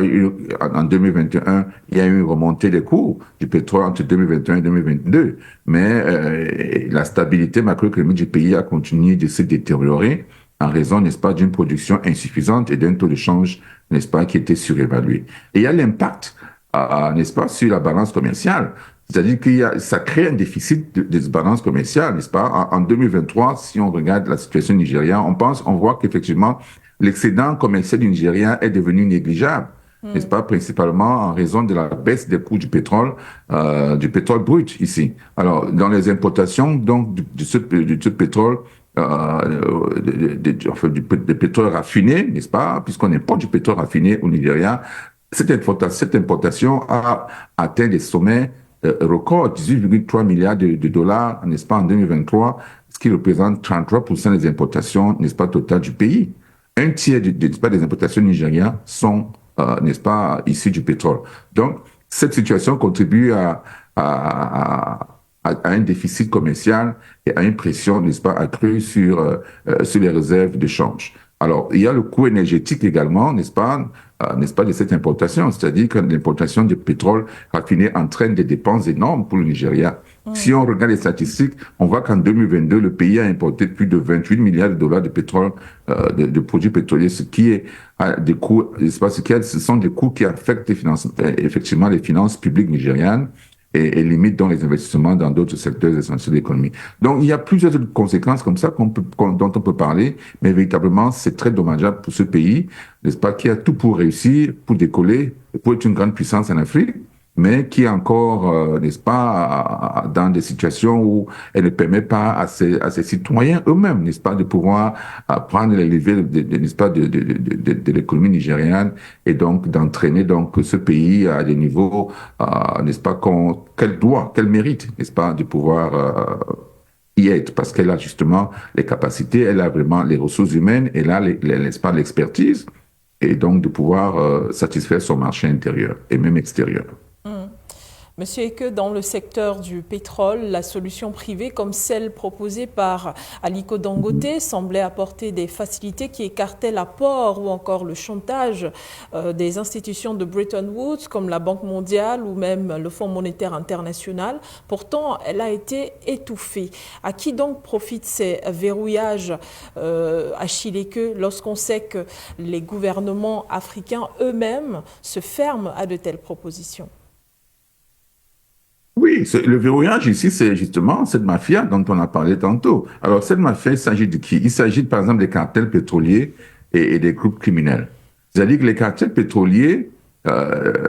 en 2021, il y a eu une remontée des cours du pétrole entre 2021 et 2022, mais la stabilité macroéconomique du pays a continué de se détériorer en raison, n'est-ce pas, d'une production insuffisante et d'un taux de change, n'est-ce pas, qui était surévalué. Et il y a l'impact, n'est-ce pas, sur la balance commerciale. C'est-à-dire ça crée un déficit de balance commerciale, n'est-ce pas? En 2023, si on regarde la situation nigériane, on voit qu'effectivement, l'excédent commercial du Nigeria est devenu négligeable, n'est-ce pas? Principalement en raison de la baisse des coûts du pétrole brut ici. Alors, dans les importations, donc, de ce pétrole, du pétrole raffiné, n'est-ce pas? Puisqu'on importe du pétrole raffiné au Nigeria, cette importation a atteint des sommets record, 18,3 milliards de dollars, n'est-ce pas, en 2023, ce qui représente 33% des importations, n'est-ce pas, totales du pays. Un tiers n'est-ce pas, des importations nigériennes sont, n'est-ce pas, issues du pétrole. Donc, cette situation contribue à un déficit commercial et à une pression, n'est-ce pas, accrue sur les réserves de change. Alors, il y a le coût énergétique également, n'est-ce pas, de cette importation. C'est-à-dire que l'importation de pétrole raffiné entraîne des dépenses énormes pour le Nigeria. Si on regarde les statistiques, on voit qu'en 2022, le pays a importé plus de 28 milliards de dollars de pétrole, de produits pétroliers, ce qui est des coûts, ce sont des coûts qui affectent effectivement les finances publiques nigérianes et limitent donc les investissements dans d'autres secteurs essentiels de l'économie. Donc, il y a plusieurs conséquences comme ça dont on peut parler, mais véritablement, c'est très dommageable pour ce pays, n'est-ce pas, qui a tout pour réussir, pour décoller, pour être une grande puissance en Afrique, mais qui est encore, n'est-ce pas, dans des situations où elle ne permet pas à ses citoyens eux-mêmes, n'est-ce pas, de pouvoir prendre les levées, n'est-ce pas, de l'économie nigériane et donc d'entraîner donc ce pays à des niveaux, n'est-ce pas, qu'elle mérite, n'est-ce pas, de pouvoir y être, parce qu'elle a justement les capacités, elle a vraiment les ressources humaines, elle a, n'est-ce pas, l'expertise, et donc de pouvoir satisfaire son marché intérieur et même extérieur. Monsieur Eke, dans le secteur du pétrole, la solution privée comme celle proposée par Aliko Dangote semblait apporter des facilités qui écartaient l'apport ou encore le chantage des institutions de Bretton Woods comme la Banque mondiale ou même le Fonds monétaire international. Pourtant, elle a été étouffée. À qui donc profitent ces verrouillages, Achille Eke, lorsqu'on sait que les gouvernements africains eux-mêmes se ferment à de telles propositions? Oui, le verrouillage ici, c'est justement cette mafia dont on a parlé tantôt. Alors, cette mafia, il s'agit de qui? Il s'agit, par exemple, des cartels pétroliers et des groupes criminels. C'est-à-dire que les cartels pétroliers,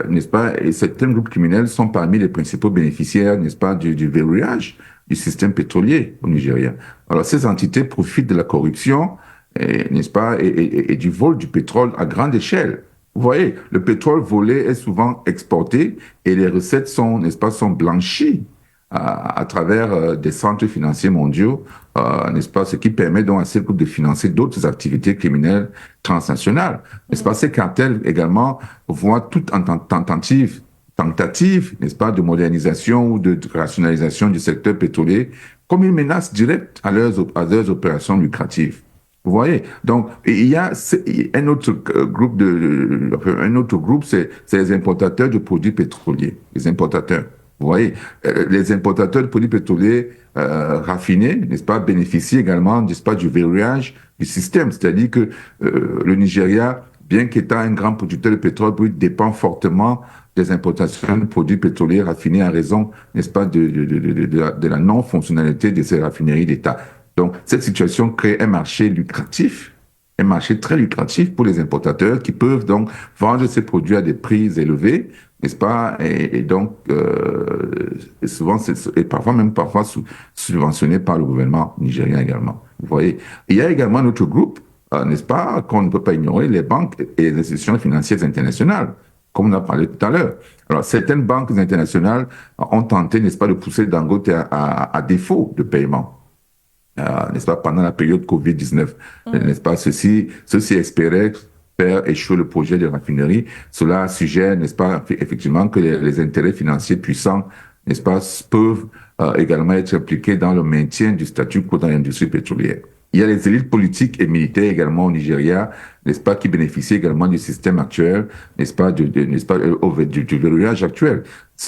n'est-ce pas, et certains groupes criminels sont parmi les principaux bénéficiaires, n'est-ce pas, du verrouillage du système pétrolier au Nigeria. Alors, ces entités profitent de la corruption, n'est-ce pas, et du vol du pétrole à grande échelle. Vous voyez, le pétrole volé est souvent exporté et les recettes sont, n'est-ce pas, sont blanchies à travers des centres financiers mondiaux, n'est-ce pas, ce qui permet donc à ces groupes de financer d'autres activités criminelles transnationales. N'est-ce pas, ces cartels également voient toute tentative, n'est-ce pas, de modernisation ou de rationalisation du secteur pétrolier comme une menace directe à leurs opérations lucratives. Vous voyez, donc il y a un autre groupe, c'est les importateurs de produits pétroliers, les importateurs. Vous voyez, les importateurs de produits pétroliers raffinés, n'est-ce pas, bénéficient également, n'est-ce pas, du verrouillage du système, c'est-à-dire que le Nigeria, bien qu'étant un grand producteur de pétrole brut, dépend fortement des importations de produits pétroliers raffinés en raison, n'est-ce pas, de la non-fonctionnalité de ces raffineries d'État. Donc, cette situation crée un marché lucratif, un marché très lucratif pour les importateurs qui peuvent donc vendre ces produits à des prix élevés, n'est-ce pas, et donc, souvent, et parfois subventionné par le gouvernement nigérien également. Vous voyez. Il y a également notre groupe, n'est-ce pas, qu'on ne peut pas ignorer, les banques et les institutions financières internationales, comme on a parlé tout à l'heure. Alors, certaines banques internationales ont tenté, n'est-ce pas, de pousser Dangote à défaut de paiement. n'est-ce pas, pendant la période Covid-19. N'est-ce pas, ceux-ci espéraient faire échouer le projet de raffinerie. Cela suggère, n'est-ce pas, effectivement, que les intérêts financiers puissants, n'est-ce pas, peuvent également être impliqués dans le maintien du statu quo dans l'industrie pétrolière. Il y a les élites politiques et militaires également au Nigeria, n'est-ce pas, qui bénéficient également du système actuel, n'est-ce pas, n'est-ce pas, du verrouillage actuel.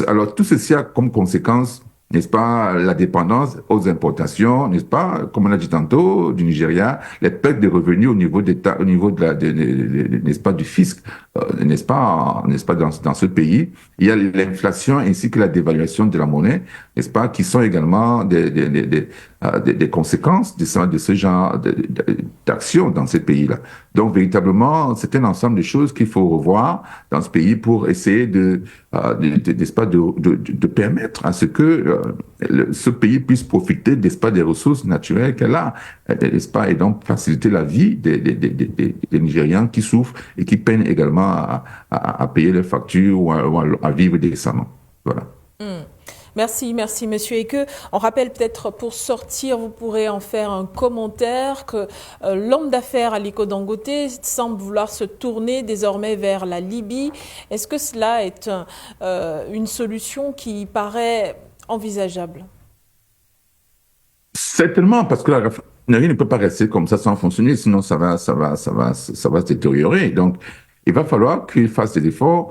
Alors, tout ceci a comme conséquence, n'est-ce pas, la dépendance aux importations, n'est-ce pas, comme on a dit tantôt, du Nigeria, les pertes de revenus au niveau au niveau n'est-ce pas, du fisc, n'est-ce pas, dans ce pays. Il y a l'inflation ainsi que la dévaluation de la monnaie, n'est-ce pas, qui sont également des conséquences de ce genre d'action dans ces pays-là. Donc, véritablement, c'est un ensemble de choses qu'il faut revoir dans ce pays pour essayer n'est-ce pas, de permettre à ce que ce pays puisse profiter, n'est-ce pas, des ressources naturelles qu'elle a, n'est-ce pas, et donc faciliter la vie des Nigérians qui souffrent et qui peinent également à payer leurs factures ou à vivre décemment. Voilà. Merci, merci Monsieur Eke. On rappelle peut-être pour sortir, vous pourrez en faire un commentaire que l'homme d'affaires Aliko Dangote semble vouloir se tourner désormais vers la Libye. Est-ce que cela est une solution qui paraît envisageable? Certainement, parce que la raffinerie ne peut pas rester comme ça sans fonctionner, sinon ça va se détériorer. Donc, il va falloir qu'il fasse des efforts,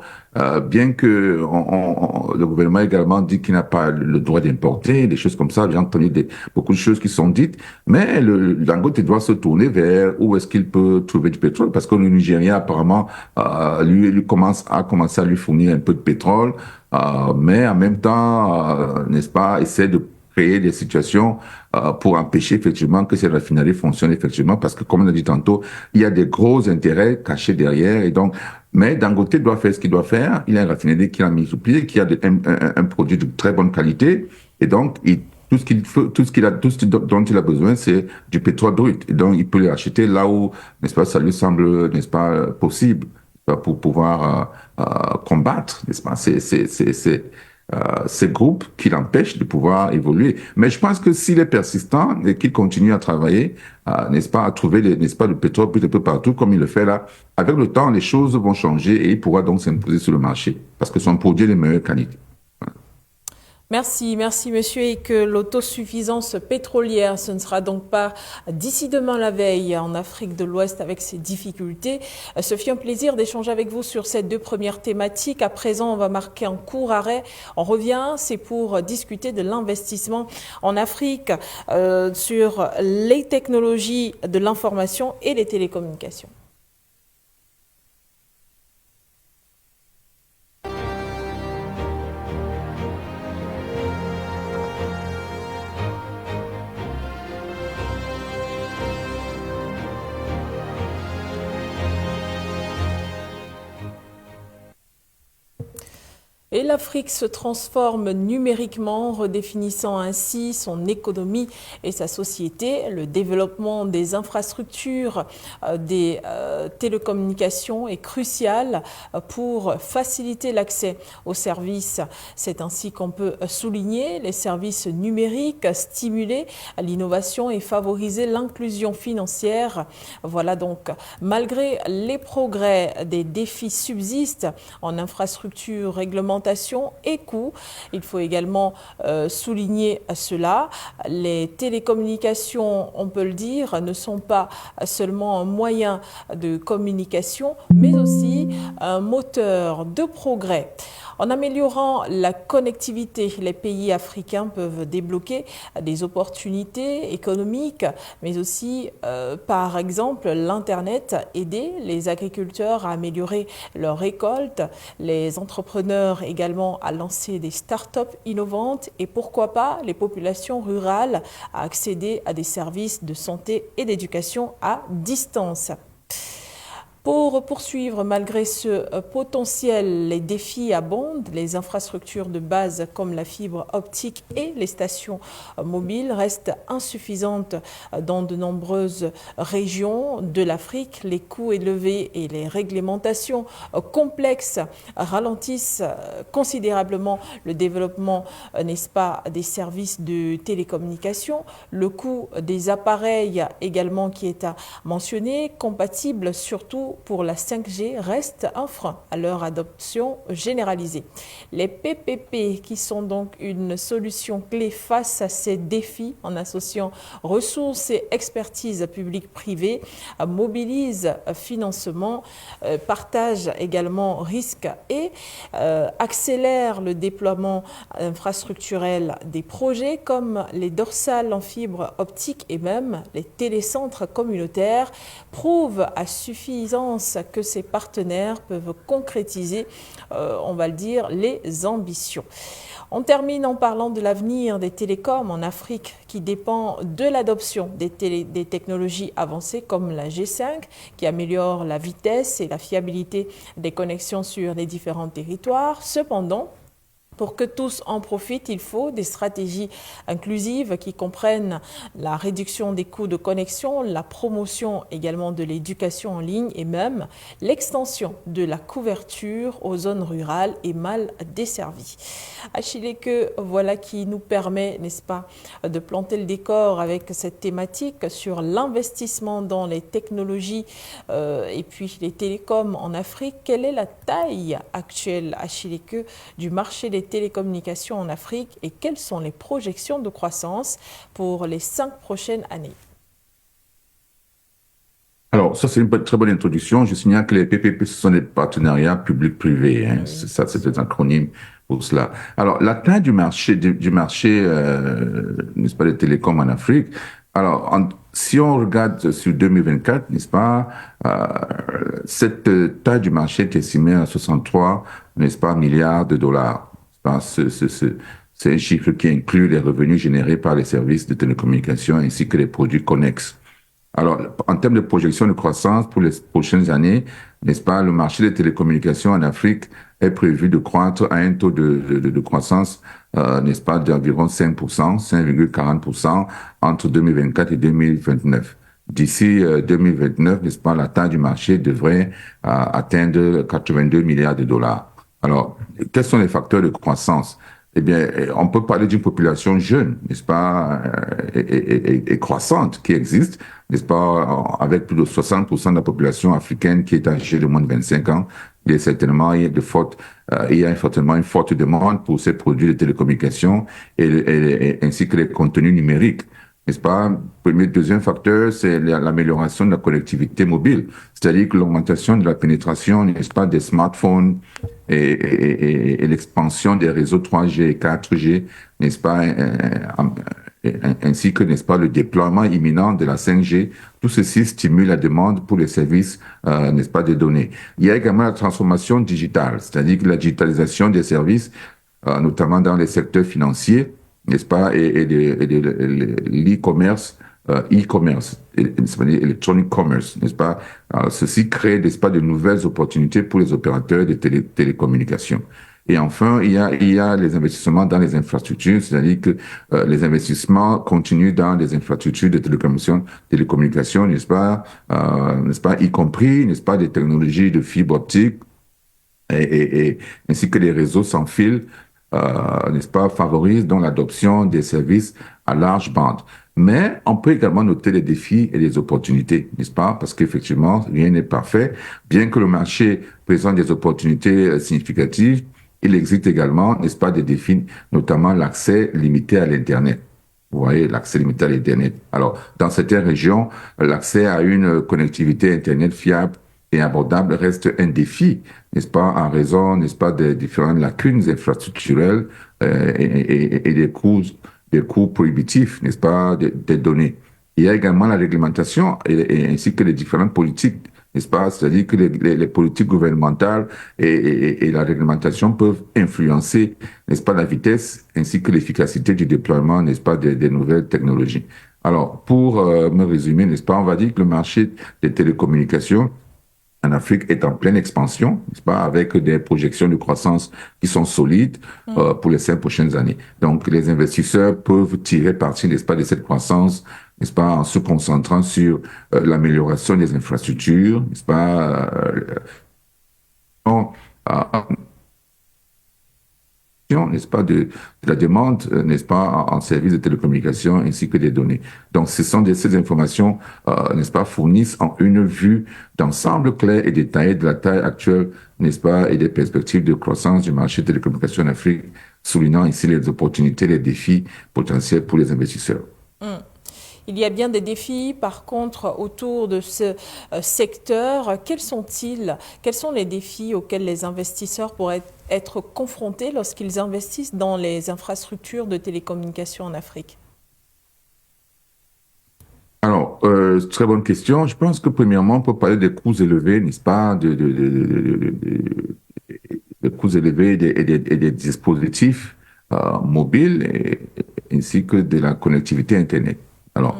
bien que le gouvernement également dit qu'il n'a pas le droit d'importer, des choses comme ça. J'ai entendu beaucoup de choses qui sont dites, mais le Dangote doit se tourner vers où est-ce qu'il peut trouver du pétrole, parce que le Nigeria apparemment lui commence à lui fournir un peu de pétrole, mais en même temps, n'est-ce pas, essaie de créer des situations pour empêcher effectivement que ces raffineries fonctionnent effectivement, parce que comme on a dit tantôt, il y a des gros intérêts cachés derrière, et donc, mais Dangote doit faire ce qu'il doit faire. Il a une raffinerie qu'il a mis sur pied, qui a un produit de très bonne qualité, et donc tout ce dont il a besoin, c'est du pétrole brut, et donc il peut l'acheter là où, n'est-ce pas, ça lui semble, n'est-ce pas, possible pour pouvoir combattre, n'est-ce pas, ces groupes qui l'empêchent de pouvoir évoluer. Mais je pense que s'il est persistant et qu'il continue à travailler, n'est-ce pas, à trouver, n'est-ce pas, le pétrole un peu partout comme il le fait là, avec le temps, les choses vont changer et il pourra donc s'imposer sur le marché parce que son produit est de meilleure qualité. Merci, merci monsieur. Et que l'autosuffisance pétrolière, ce ne sera donc pas d'ici demain la veille en Afrique de l'Ouest avec ses difficultés. Ce fut un plaisir d'échanger avec vous sur ces deux premières thématiques. À présent, on va marquer un court arrêt. On revient, c'est pour discuter de l'investissement en Afrique sur les technologies de l'information et les télécommunications. Et l'Afrique se transforme numériquement, redéfinissant ainsi son économie et sa société. Le développement des infrastructures, des télécommunications est crucial pour faciliter l'accès aux services. C'est ainsi qu'on peut souligner les services numériques, stimuler l'innovation et favoriser l'inclusion financière. Voilà donc, malgré les progrès, des défis subsistent en infrastructures réglementaires et coûts. Il faut également souligner cela. Les télécommunications, on peut le dire, ne sont pas seulement un moyen de communication, mais aussi un moteur de progrès. En améliorant la connectivité, les pays africains peuvent débloquer des opportunités économiques, mais aussi, par exemple, l'Internet, aider les agriculteurs à améliorer leurs récoltes, les entrepreneurs également à lancer des start-up innovantes et pourquoi pas les populations rurales à accéder à des services de santé et d'éducation à distance. Pour poursuivre, malgré ce potentiel, les défis abondent. Les infrastructures de base comme la fibre optique et les stations mobiles restent insuffisantes dans de nombreuses régions de l'Afrique. Les coûts élevés et les réglementations complexes ralentissent considérablement le développement, n'est-ce pas, des services de télécommunication. Le coût des appareils également qui est à mentionner, compatible surtout pour la 5G, reste un frein à leur adoption généralisée. Les PPP, qui sont donc une solution clé face à ces défis en associant ressources et expertise publique-privée, mobilisent financement, partagent également risques et accélèrent le déploiement infrastructurel des projets comme les dorsales en fibre optique et même les télécentres communautaires, prouvent à suffisance que ces partenaires peuvent concrétiser, on va le dire, les ambitions. On termine en parlant de l'avenir des télécoms en Afrique qui dépend de l'adoption des technologies avancées comme la G5 qui améliore la vitesse et la fiabilité des connexions sur les différents territoires. Cependant, pour que tous en profitent, il faut des stratégies inclusives qui comprennent la réduction des coûts de connexion, la promotion également de l'éducation en ligne et même l'extension de la couverture aux zones rurales et mal desservies. Achille, que voilà qui nous permet, n'est-ce pas, de planter le décor avec cette thématique sur l'investissement dans les technologies et puis les télécoms en Afrique. Quelle est la taille actuelle, Achille, que du marché des télécommunications en Afrique et quelles sont les projections de croissance pour les 5 prochaines années? Alors, ça, c'est une très bonne introduction. Je signale que les PPP, ce sont des partenariats publics-privés. Hein. Oui. Ça, c'est des acronymes pour cela. Alors, la taille du marché, n'est-ce pas, des télécoms en Afrique. Alors, si on regarde sur 2024, n'est-ce pas, cette taille du marché est estimée à 63, n'est-ce pas, milliards de dollars. C'est un chiffre qui inclut les revenus générés par les services de télécommunications ainsi que les produits connexes. Alors, en termes de projection de croissance pour les prochaines années, n'est-ce pas, le marché des télécommunications en Afrique est prévu de croître à un taux de croissance, n'est-ce pas, d'environ 5%, 5,40% entre 2024 et 2029. D'ici 2029, n'est-ce pas, la taille du marché devrait atteindre 82 milliards de dollars. Alors, quels sont les facteurs de croissance? Eh bien, on peut parler d'une population jeune, n'est-ce pas, et croissante qui existe, n'est-ce pas, avec plus de 60% de la population africaine qui est âgée de moins de 25 ans. Il y a certainement une forte demande pour ces produits de télécommunications ainsi que les contenus numériques. N'est-ce pas? Deuxième facteur, c'est l'amélioration de la connectivité mobile, c'est-à-dire que l'augmentation de la pénétration, n'est-ce pas, des smartphones et l'expansion des réseaux 3G et 4G, n'est-ce pas, ainsi que, n'est-ce pas, le déploiement imminent de la 5G. Tout ceci stimule la demande pour les services, n'est-ce pas, des données. Il y a également la transformation digitale, c'est-à-dire que la digitalisation des services, notamment dans les secteurs financiers, n'est-ce pas, et l'e-commerce, electronic commerce, n'est-ce pas. Ceci crée, n'est-ce pas, de nouvelles opportunités pour les opérateurs de télécommunications. Et enfin, il y a les investissements dans les infrastructures, c'est-à-dire que les investissements continuent dans les infrastructures de télécommunications, n'est-ce pas, y compris, n'est-ce pas, des technologies de fibre optique ainsi que les réseaux sans fil, n'est-ce pas, favorisent donc l'adoption des services à large bande. Mais on peut également noter les défis et les opportunités, n'est-ce pas? Parce qu'effectivement, rien n'est parfait. Bien que le marché présente des opportunités significatives, il existe également, n'est-ce pas, des défis, notamment l'accès limité à l'Internet. Vous voyez, l'accès limité à l'Internet. Alors, dans certaines régions, l'accès à une connectivité Internet fiable et abordable reste un défi, n'est-ce pas, en raison, n'est-ce pas, des différentes lacunes infrastructurelles et des coûts prohibitifs, n'est-ce pas, des données. Il y a également la réglementation ainsi que les différentes politiques, n'est-ce pas, c'est-à-dire que les politiques gouvernementales et la réglementation peuvent influencer, n'est-ce pas, la vitesse ainsi que l'efficacité du déploiement, n'est-ce pas, des nouvelles technologies. Alors, pour me résumer, n'est-ce pas, on va dire que le marché des télécommunications en Afrique est en pleine expansion, n'est-ce pas, avec des projections de croissance qui sont solides pour les 5 prochaines années. Donc, les investisseurs peuvent tirer parti, n'est-ce pas, de cette croissance, n'est-ce pas, en se concentrant sur l'amélioration des infrastructures, n'est-ce pas, n'est-ce pas, de la demande, n'est-ce pas, en services de télécommunication ainsi que des données. Donc, ces informations, n'est-ce pas, fournissent en une vue d'ensemble clair et détaillé de la taille actuelle, n'est-ce pas, et des perspectives de croissance du marché de télécommunications en Afrique, soulignant ici les opportunités, les défis potentiels pour les investisseurs. Il y a bien des défis, par contre, autour de ce secteur. Quels sont-ils? Quels sont les défis auxquels les investisseurs pourraient être confrontés lorsqu'ils investissent dans les infrastructures de télécommunications en Afrique? Alors, très bonne question. Je pense que premièrement, on peut parler des coûts élevés, n'est-ce pas, des coûts élevés et des dispositifs mobiles ainsi que de la connectivité Internet. Alors,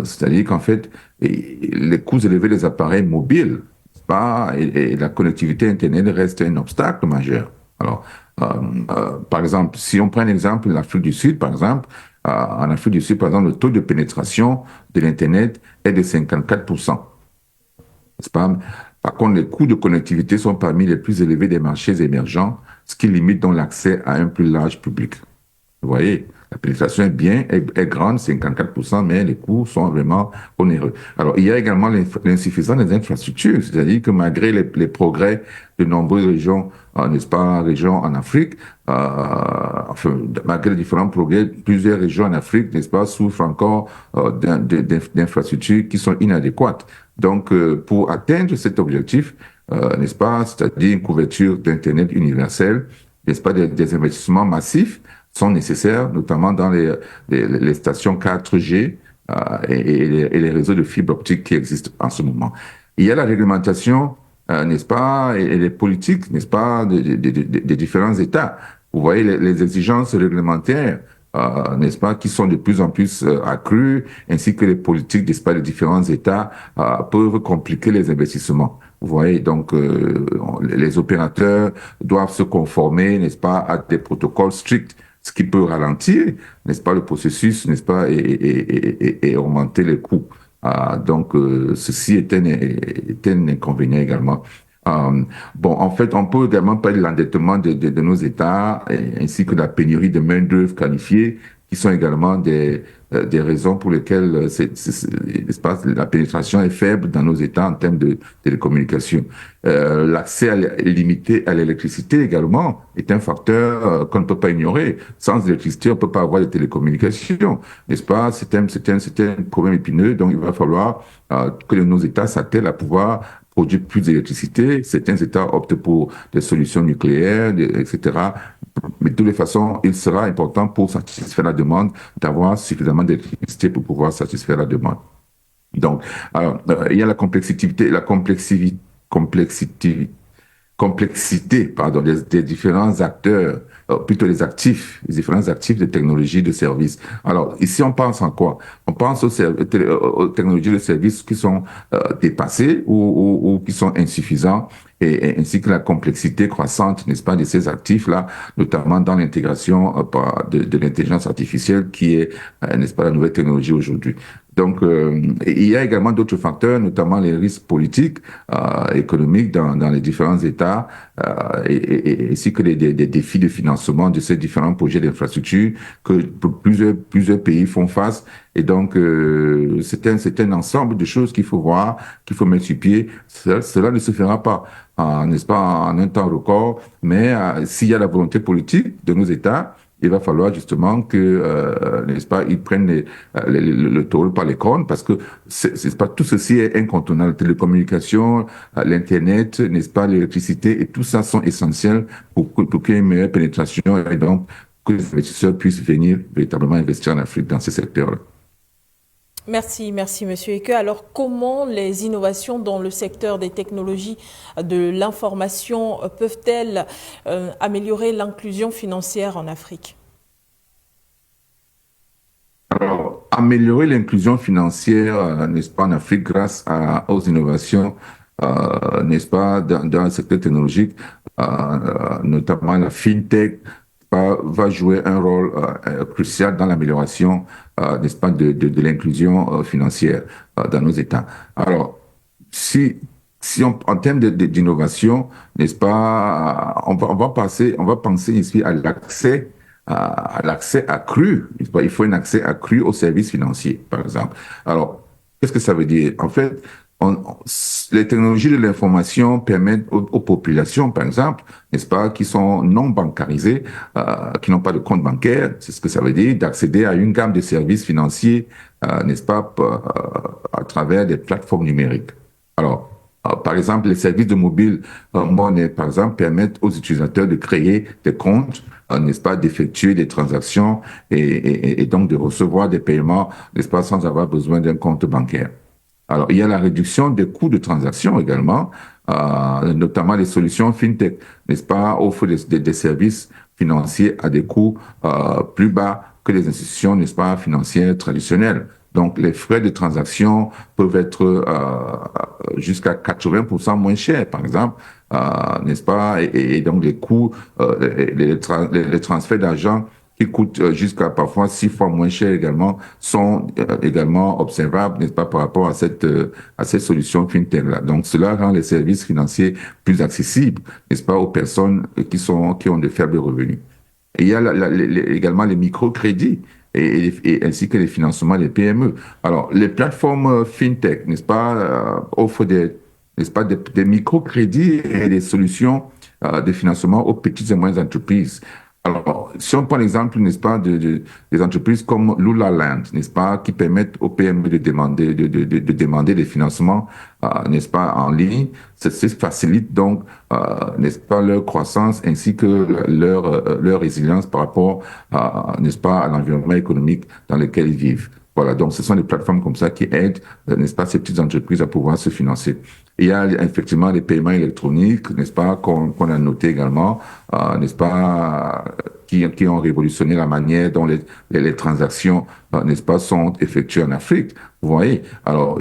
c'est-à-dire qu'en fait, les coûts élevés des appareils mobiles, n'est-ce pas, et la connectivité Internet reste un obstacle majeur. Alors, par exemple, si on prend un exemple de l'Afrique du Sud, par exemple, en Afrique du Sud, par exemple, le taux de pénétration de l'Internet est de 54%. N'est-ce pas? Par contre, les coûts de connectivité sont parmi les plus élevés des marchés émergents, ce qui limite donc l'accès à un plus large public. Vous voyez, la pénétration est grande, 54%, mais les coûts sont vraiment onéreux. Alors, il y a également l'insuffisance des infrastructures, c'est-à-dire que malgré les progrès de nombreuses régions, n'est-ce pas, régions en Afrique, enfin, malgré les différents progrès, plusieurs régions en Afrique, n'est-ce pas, souffrent encore d'infrastructures qui sont inadéquates. Donc, pour atteindre cet objectif, n'est-ce pas, c'est-à-dire une couverture d'Internet universelle, n'est-ce pas, des investissements massifs sont nécessaires, notamment dans les stations 4G et les réseaux de fibre optique qui existent en ce moment. Il y a la réglementation, n'est-ce pas, et les politiques, n'est-ce pas, des différents États. Vous voyez les exigences réglementaires, n'est-ce pas, qui sont de plus en plus accrues, ainsi que les politiques, n'est-ce pas, des différents États peuvent compliquer les investissements. Vous voyez, donc les opérateurs doivent se conformer, n'est-ce pas, à des protocoles stricts, ce qui peut ralentir, n'est-ce pas, le processus, n'est-ce pas, et augmenter les coûts. Donc, ceci est un inconvénient également. Bon, en fait, on peut également parler de l'endettement de nos États, ainsi que de la pénurie de main-d'œuvre qualifiée, qui sont également des raisons pour lesquelles n'est-ce pas, la pénétration est faible dans nos États en termes de télécommunications. L'accès limité à l'électricité également est un facteur qu'on ne peut pas ignorer. Sans électricité, on ne peut pas avoir de télécommunications, n'est-ce pas? C'est un problème épineux, donc il va falloir que nos États s'attellent à pouvoir produire plus d'électricité. Certains États optent pour des solutions nucléaires, etc. Mais de toute façon, il sera important pour satisfaire la demande d'avoir suffisamment d'électricité pour pouvoir satisfaire la demande. Donc, alors, il y a la complexité, pardon, des différents acteurs, plutôt les différents actifs de technologies de services. Alors, ici, on pense en quoi? On pense aux technologies de services qui sont dépassées ou qui sont insuffisants, et ainsi que la complexité croissante, n'est-ce pas, de ces actifs-là, notamment dans l'intégration de l'intelligence artificielle qui est, n'est-ce pas, la nouvelle technologie aujourd'hui. Donc, il y a également d'autres facteurs, notamment les risques politiques, économiques dans les différents États, ainsi que des défis de financement de ces différents projets d'infrastructure que plusieurs pays font face. Et donc, c'est un ensemble de choses qu'il faut voir, qu'il faut mettre sur pied. Cela ne se fera pas, n'est-ce pas, en un temps record, mais s'il y a la volonté politique de nos États, il va falloir justement que, n'est-ce pas, ils prennent le taureau par les cornes, parce que c'est pas, tout ceci est incontournable. La télécommunication, l'Internet, n'est-ce pas, l'électricité, et tout ça sont essentiels pour qu'il y ait une meilleure pénétration, et donc que les investisseurs puissent venir véritablement investir en Afrique dans ces secteurs-là. Merci, Monsieur Eke. Alors, comment les innovations dans le secteur des technologies de l'information peuvent-elles améliorer l'inclusion financière en Afrique? Alors, améliorer l'inclusion financière, n'est-ce pas, en Afrique grâce aux innovations, n'est-ce pas, dans le secteur technologique, notamment la fintech, va jouer un rôle crucial dans l'amélioration, n'est-ce pas, de l'inclusion financière dans nos États. Alors, si en termes d'innovation, n'est-ce pas, on va penser ici à l'accès accru. N'est-ce pas? Il faut un accès accru aux services financiers, par exemple. Alors, qu'est-ce que ça veut dire? En fait, les technologies de l'information permettent aux populations, par exemple, n'est-ce pas, qui sont non bancarisées, qui n'ont pas de compte bancaire, c'est ce que ça veut dire, d'accéder à une gamme de services financiers, n'est-ce pas, à travers des plateformes numériques. Alors, par exemple, les services de mobile monnaie, par exemple, permettent aux utilisateurs de créer des comptes, n'est-ce pas, d'effectuer des transactions et donc de recevoir des paiements, n'est-ce pas, sans avoir besoin d'un compte bancaire. Alors, il y a la réduction des coûts de transaction également, notamment les solutions fintech, n'est-ce pas, offrent des services financiers à des coûts plus bas que les institutions, n'est-ce pas, financières traditionnelles. Donc, les frais de transaction peuvent être jusqu'à 80% moins chers, par exemple, n'est-ce pas, et donc les coûts, les transferts d'argent qui coûtent jusqu'à parfois 6 fois moins cher également, sont également observables, n'est-ce pas, par rapport à cette solution fintech-là. Donc, cela rend les services financiers plus accessibles, n'est-ce pas, aux personnes qui ont de faibles revenus. Et il y a également les microcrédits ainsi que les financements des PME. Alors, les plateformes fintech, n'est-ce pas, offrent n'est-ce pas, des microcrédits et des solutions de financement aux petites et moyennes entreprises. Alors, si on prend l'exemple, n'est-ce pas, des entreprises comme Lulaland, n'est-ce pas, qui permettent aux PME de demander des financements, n'est-ce pas, en ligne, ça facilite donc, n'est-ce pas, leur croissance ainsi que leur résilience par rapport, n'est-ce pas, à l'environnement économique dans lequel ils vivent. Voilà, donc ce sont des plateformes comme ça qui aident, n'est-ce pas, ces petites entreprises à pouvoir se financer. Il y a effectivement les paiements électroniques, n'est-ce pas, qu'on a noté également, n'est-ce pas, qui ont révolutionné la manière dont les transactions, n'est-ce pas, sont effectuées en Afrique. Vous voyez. Alors,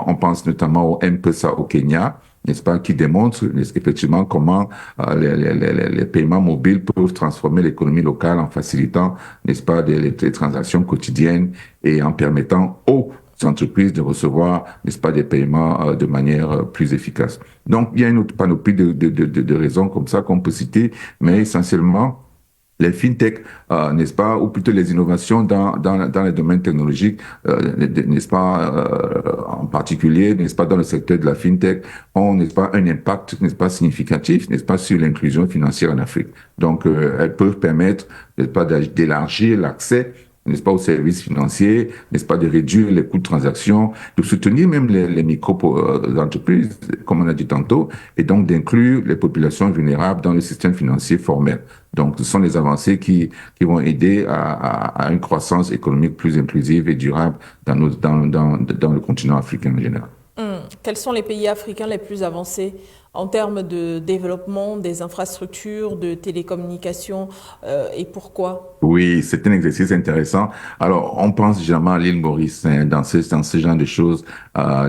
on pense notamment au M-Pesa au Kenya, n'est-ce pas, qui démontre effectivement comment les paiements mobiles peuvent transformer l'économie locale en facilitant, n'est-ce pas, les transactions quotidiennes et en permettant aux entreprises de recevoir, n'est-ce pas, des paiements de manière plus efficace. Donc, il y a une autre panoplie de raisons comme ça qu'on peut citer, mais essentiellement, les fintech, n'est-ce pas, ou plutôt les innovations dans les domaines technologiques, n'est-ce pas, en particulier, n'est-ce pas, dans le secteur de la fintech, ont, n'est-ce pas, un impact, n'est-ce pas, significatif, n'est-ce pas, sur l'inclusion financière en Afrique. Donc, elles peuvent permettre, n'est-ce pas, d'élargir l'accès, n'est-ce pas, aux services financiers, n'est-ce pas, de réduire les coûts de transaction, de soutenir même les micro-entreprises, comme on a dit tantôt, et donc d'inclure les populations vulnérables dans le système financier formel. Donc, ce sont les avancées qui vont aider à une croissance économique plus inclusive et durable dans le continent africain en général. Quels sont les pays africains les plus avancés en termes de développement des infrastructures, de télécommunications et pourquoi? Oui, c'est un exercice intéressant. Alors, on pense généralement à l'île Maurice, hein, dans ce genre de choses.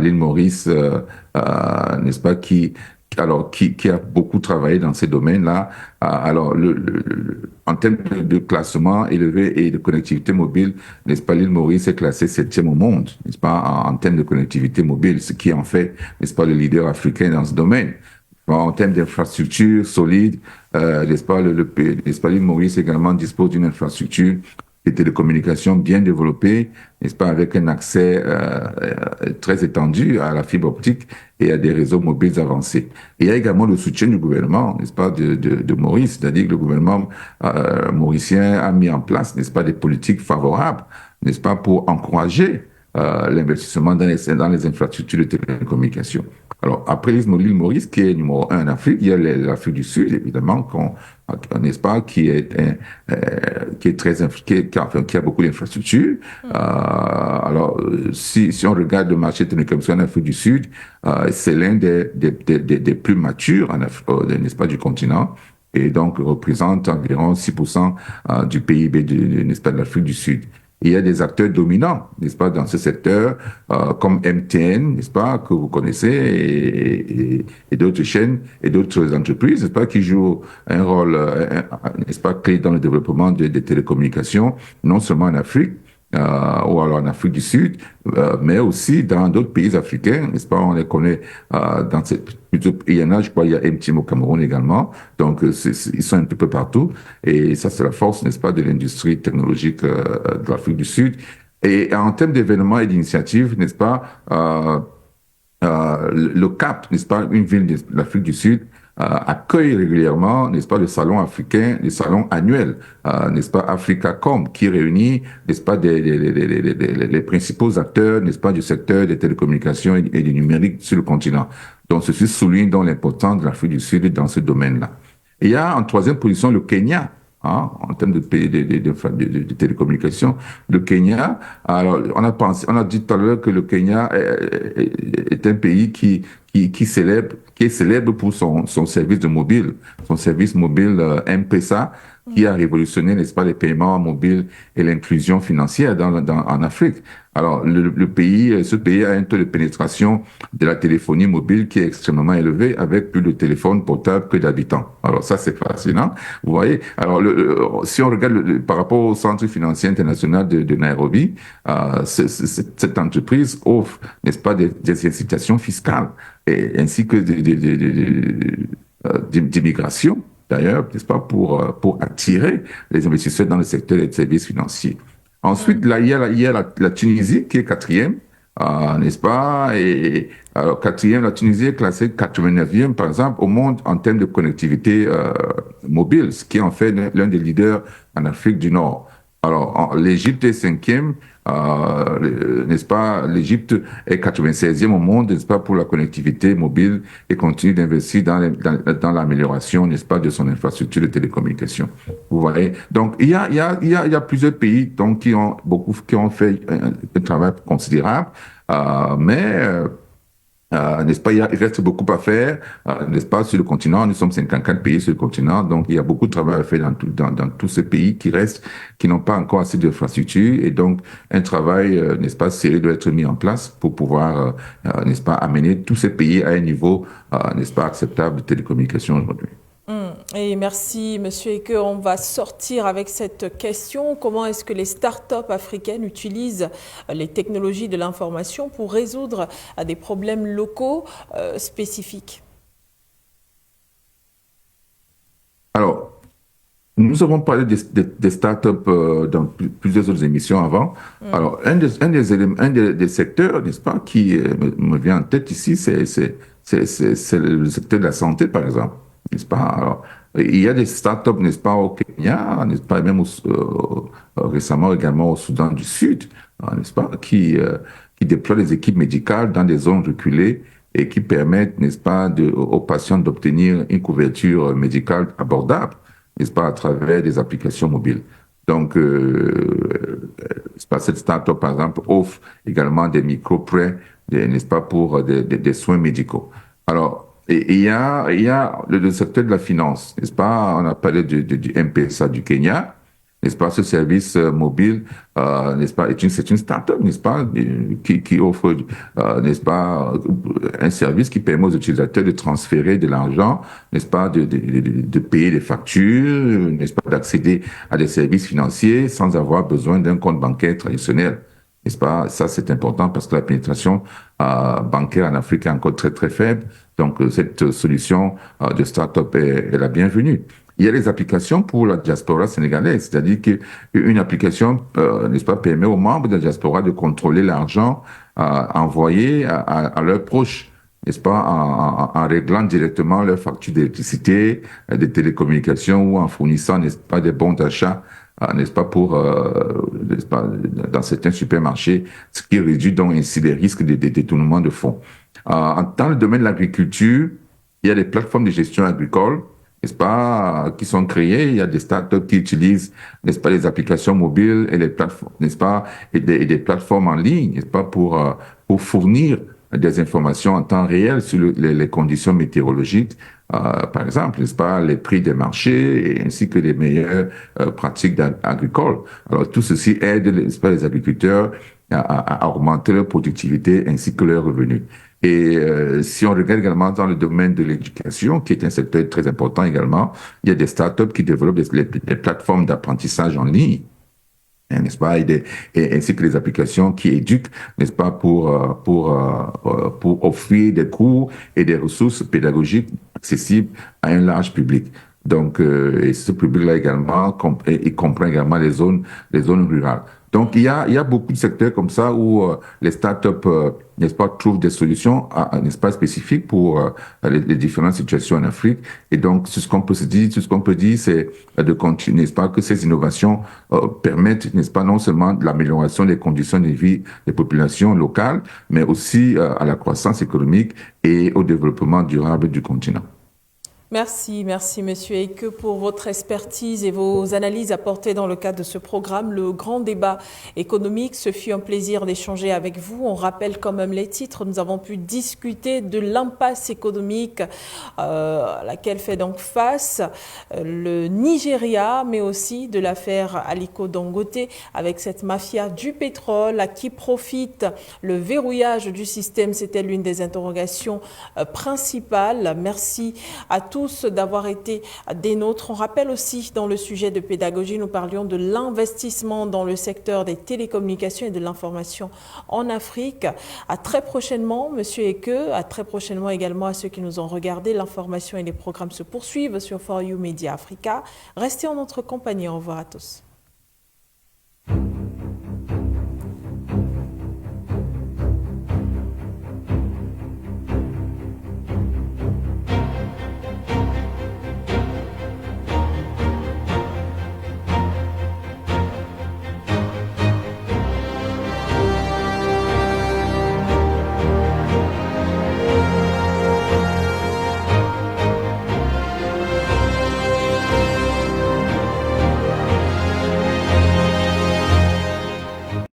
L'île Maurice, n'est-ce pas, qui a beaucoup travaillé dans ces domaines-là. Alors, en termes de classement élevé et de connectivité mobile, n'est-ce pas, l'île Maurice est classée 7e au monde, n'est-ce pas, en termes de connectivité mobile, ce qui en fait, n'est-ce pas, le leader africain dans ce domaine. En termes d'infrastructures solides, n'est-ce pas, n'est-ce pas, l'île Maurice également dispose d'une infrastructure de télécommunications bien développée, n'est-ce pas, avec un accès très étendu à la fibre optique et à des réseaux mobiles avancés. Et il y a également le soutien du gouvernement, n'est-ce pas, de Maurice, c'est-à-dire que le gouvernement mauricien a mis en place, n'est-ce pas, des politiques favorables, n'est-ce pas, pour encourager l'investissement dans les infrastructures de télécommunications. Alors, après l'île Maurice, qui est numéro 1 en Afrique, il y a l'Afrique du Sud, évidemment, n'est-ce pas, qui a beaucoup d'infrastructures. Alors, si on regarde le marché de télécommunications en Afrique du Sud, c'est l'un des plus matures, n'est-ce pas, du continent, et donc représente environ 6% du PIB, n'est-ce pas, de l'Afrique du Sud. il y a des acteurs dominants, n'est-ce pas, dans ce secteur, comme MTN, n'est-ce pas, que vous connaissez, et d'autres chaînes et d'autres entreprises, n'est-ce pas, qui jouent un rôle, n'est-ce pas, clé dans le développement des télécommunications, non seulement en Afrique, ou alors en Afrique du Sud, mais aussi dans d'autres pays africains, n'est-ce pas? On les connaît dans il y en a, je crois, il y a MTN au Cameroun également, donc ils sont un peu partout, et ça c'est la force, n'est-ce pas, de l'industrie technologique de l'Afrique du Sud. Et en termes d'événements et d'initiatives, n'est-ce pas, le Cap, n'est-ce pas, une ville de l'Afrique du Sud, accueille régulièrement, n'est-ce pas, le salon africain, le salon annuel, n'est-ce pas, AfricaCom, qui réunit, n'est-ce pas, les principaux acteurs, n'est-ce pas, du secteur des télécommunications et du numérique sur le continent. Donc, ceci souligne donc l'importance de l'Afrique du Sud dans ce domaine-là. Et il y a en troisième position le Kenya. En termes de télécommunications, le Kenya. Alors, on a dit tout à l'heure que le Kenya est un pays qui est célèbre pour son service de mobile, son service mobile M-Pesa, qui a révolutionné, n'est-ce pas, les paiements mobiles et l'inclusion financière en Afrique. Alors, ce pays a un taux de pénétration de la téléphonie mobile qui est extrêmement élevé, avec plus de téléphones portables que d'habitants. Alors, ça, c'est fascinant. Vous voyez? Alors, si on regarde par rapport au Centre financier international de Nairobi, cette entreprise offre, n'est-ce pas, des incitations fiscales, ainsi que d'immigration, d'ailleurs, n'est-ce pas, pour attirer les investisseurs dans le secteur des services financiers. Ensuite, là, il y a la Tunisie qui est quatrième, n'est-ce pas? Et alors, quatrième, la Tunisie est classée 89e, par exemple, au monde en termes de connectivité mobile, ce qui en fait l'un des leaders en Afrique du Nord. Alors, l'Égypte est cinquième, n'est-ce pas? L'Égypte est 96e au monde, n'est-ce pas, pour la connectivité mobile, et continue d'investir dans l'amélioration, n'est-ce pas, de son infrastructure de télécommunication. Vous voyez? Donc, il y a plusieurs pays, donc, qui ont fait un travail considérable, mais n'est-ce pas, il reste beaucoup à faire, n'est-ce pas, sur le continent. Nous sommes 54 pays sur le continent, donc il y a beaucoup de travail à faire dans tous ces pays qui n'ont pas encore assez d'infrastructures, et donc un travail, n'est-ce pas, sérieux doit être mis en place pour pouvoir, n'est-ce pas, amener tous ces pays à un niveau, n'est-ce pas, acceptable de télécommunication aujourd'hui. Et merci, Monsieur Eke. On va sortir avec cette question. Comment est-ce que les startups africaines utilisent les technologies de l'information pour résoudre des problèmes locaux spécifiques? Alors, nous avons parlé des startups dans plusieurs autres émissions avant. Alors, un des secteurs, n'est-ce pas, qui me vient en tête ici, c'est le secteur de la santé, par exemple. N'est-ce pas? Alors, il y a des startups, n'est-ce pas, au Kenya, n'est-ce pas, même récemment également au Soudan du Sud, n'est-ce pas, qui déploient des équipes médicales dans des zones reculées et qui permettent, n'est-ce pas, aux patients d'obtenir une couverture médicale abordable, n'est-ce pas, à travers des applications mobiles. Donc, n'est-ce pas, cette startup, par exemple, offre également des micro-prêts, n'est-ce pas, pour des soins médicaux. Alors, et il y a le secteur de la finance, n'est-ce pas? On a parlé du M-Pesa du Kenya, n'est-ce pas? Ce service mobile, n'est-ce pas? C'est une start-up, n'est-ce pas? Qui offre, n'est-ce pas? Un service qui permet aux utilisateurs de transférer de l'argent, n'est-ce pas? De payer des factures, n'est-ce pas? D'accéder à des services financiers sans avoir besoin d'un compte bancaire traditionnel. N'est-ce pas? Ça, c'est important parce que la pénétration bancaire en Afrique est encore très, très faible. Donc, cette solution de start-up est la bienvenue. Il y a les applications pour la diaspora sénégalaise, c'est-à-dire qu'une application, n'est-ce pas, permet aux membres de la diaspora de contrôler l'argent envoyé à leurs proches, n'est-ce pas, en réglant directement leurs factures d'électricité, de télécommunications, ou en fournissant, n'est-ce pas, des bons d'achat, n'est-ce pas, n'est-ce pas, dans certains supermarchés, ce qui réduit donc ainsi les risques de détournement de fonds. Dans le domaine de l'agriculture, il y a des plateformes de gestion agricole, n'est-ce pas, qui sont créées. Il y a des startups qui utilisent, n'est-ce pas, les applications mobiles et les plateformes, n'est-ce pas, et des plateformes en ligne, n'est-ce pas, pour fournir des informations en temps réel sur les conditions météorologiques, par exemple, n'est-ce pas, les prix des marchés ainsi que les meilleures pratiques agricoles. Alors tout ceci aide, n'est-ce pas, les agriculteurs à augmenter leur productivité ainsi que leurs revenus. Et si on regarde également dans le domaine de l'éducation, qui est un secteur très important également, il y a des startups qui développent des plateformes d'apprentissage en ligne, n'est-ce pas, ainsi que les applications qui éduquent, n'est-ce pas, pour offrir des cours et des ressources pédagogiques accessibles à un large public. Donc, et ce public-là également, il comprend également les zones rurales. Donc, il y a beaucoup de secteurs comme ça où les startups, n'est-ce pas, trouvent des solutions, n'est-ce pas, spécifiques pour les différentes situations en Afrique. Et donc, ce qu'on peut dire, c'est de continuer, n'est-ce pas, que ces innovations permettent, n'est-ce pas, non seulement de l'amélioration des conditions de vie des populations locales, mais aussi à la croissance économique et au développement durable du continent. Merci Monsieur Eke pour votre expertise et vos analyses apportées dans le cadre de ce programme, le grand débat économique. Ce fut un plaisir d'échanger avec vous. On rappelle quand même les titres. Nous avons pu discuter de l'impasse économique à laquelle fait donc face le Nigeria, mais aussi de l'affaire Aliko Dangote avec cette mafia du pétrole à qui profite le verrouillage du système. C'était l'une des interrogations principales. Merci à tous d'avoir été des nôtres. On rappelle aussi dans le sujet de pédagogie, nous parlions de l'investissement dans le secteur des télécommunications et de l'information en Afrique. À très prochainement, Monsieur Eke, à très prochainement également à ceux qui nous ont regardés. L'information et les programmes se poursuivent sur For You Media Africa. Restez en notre compagnie. Au revoir à tous.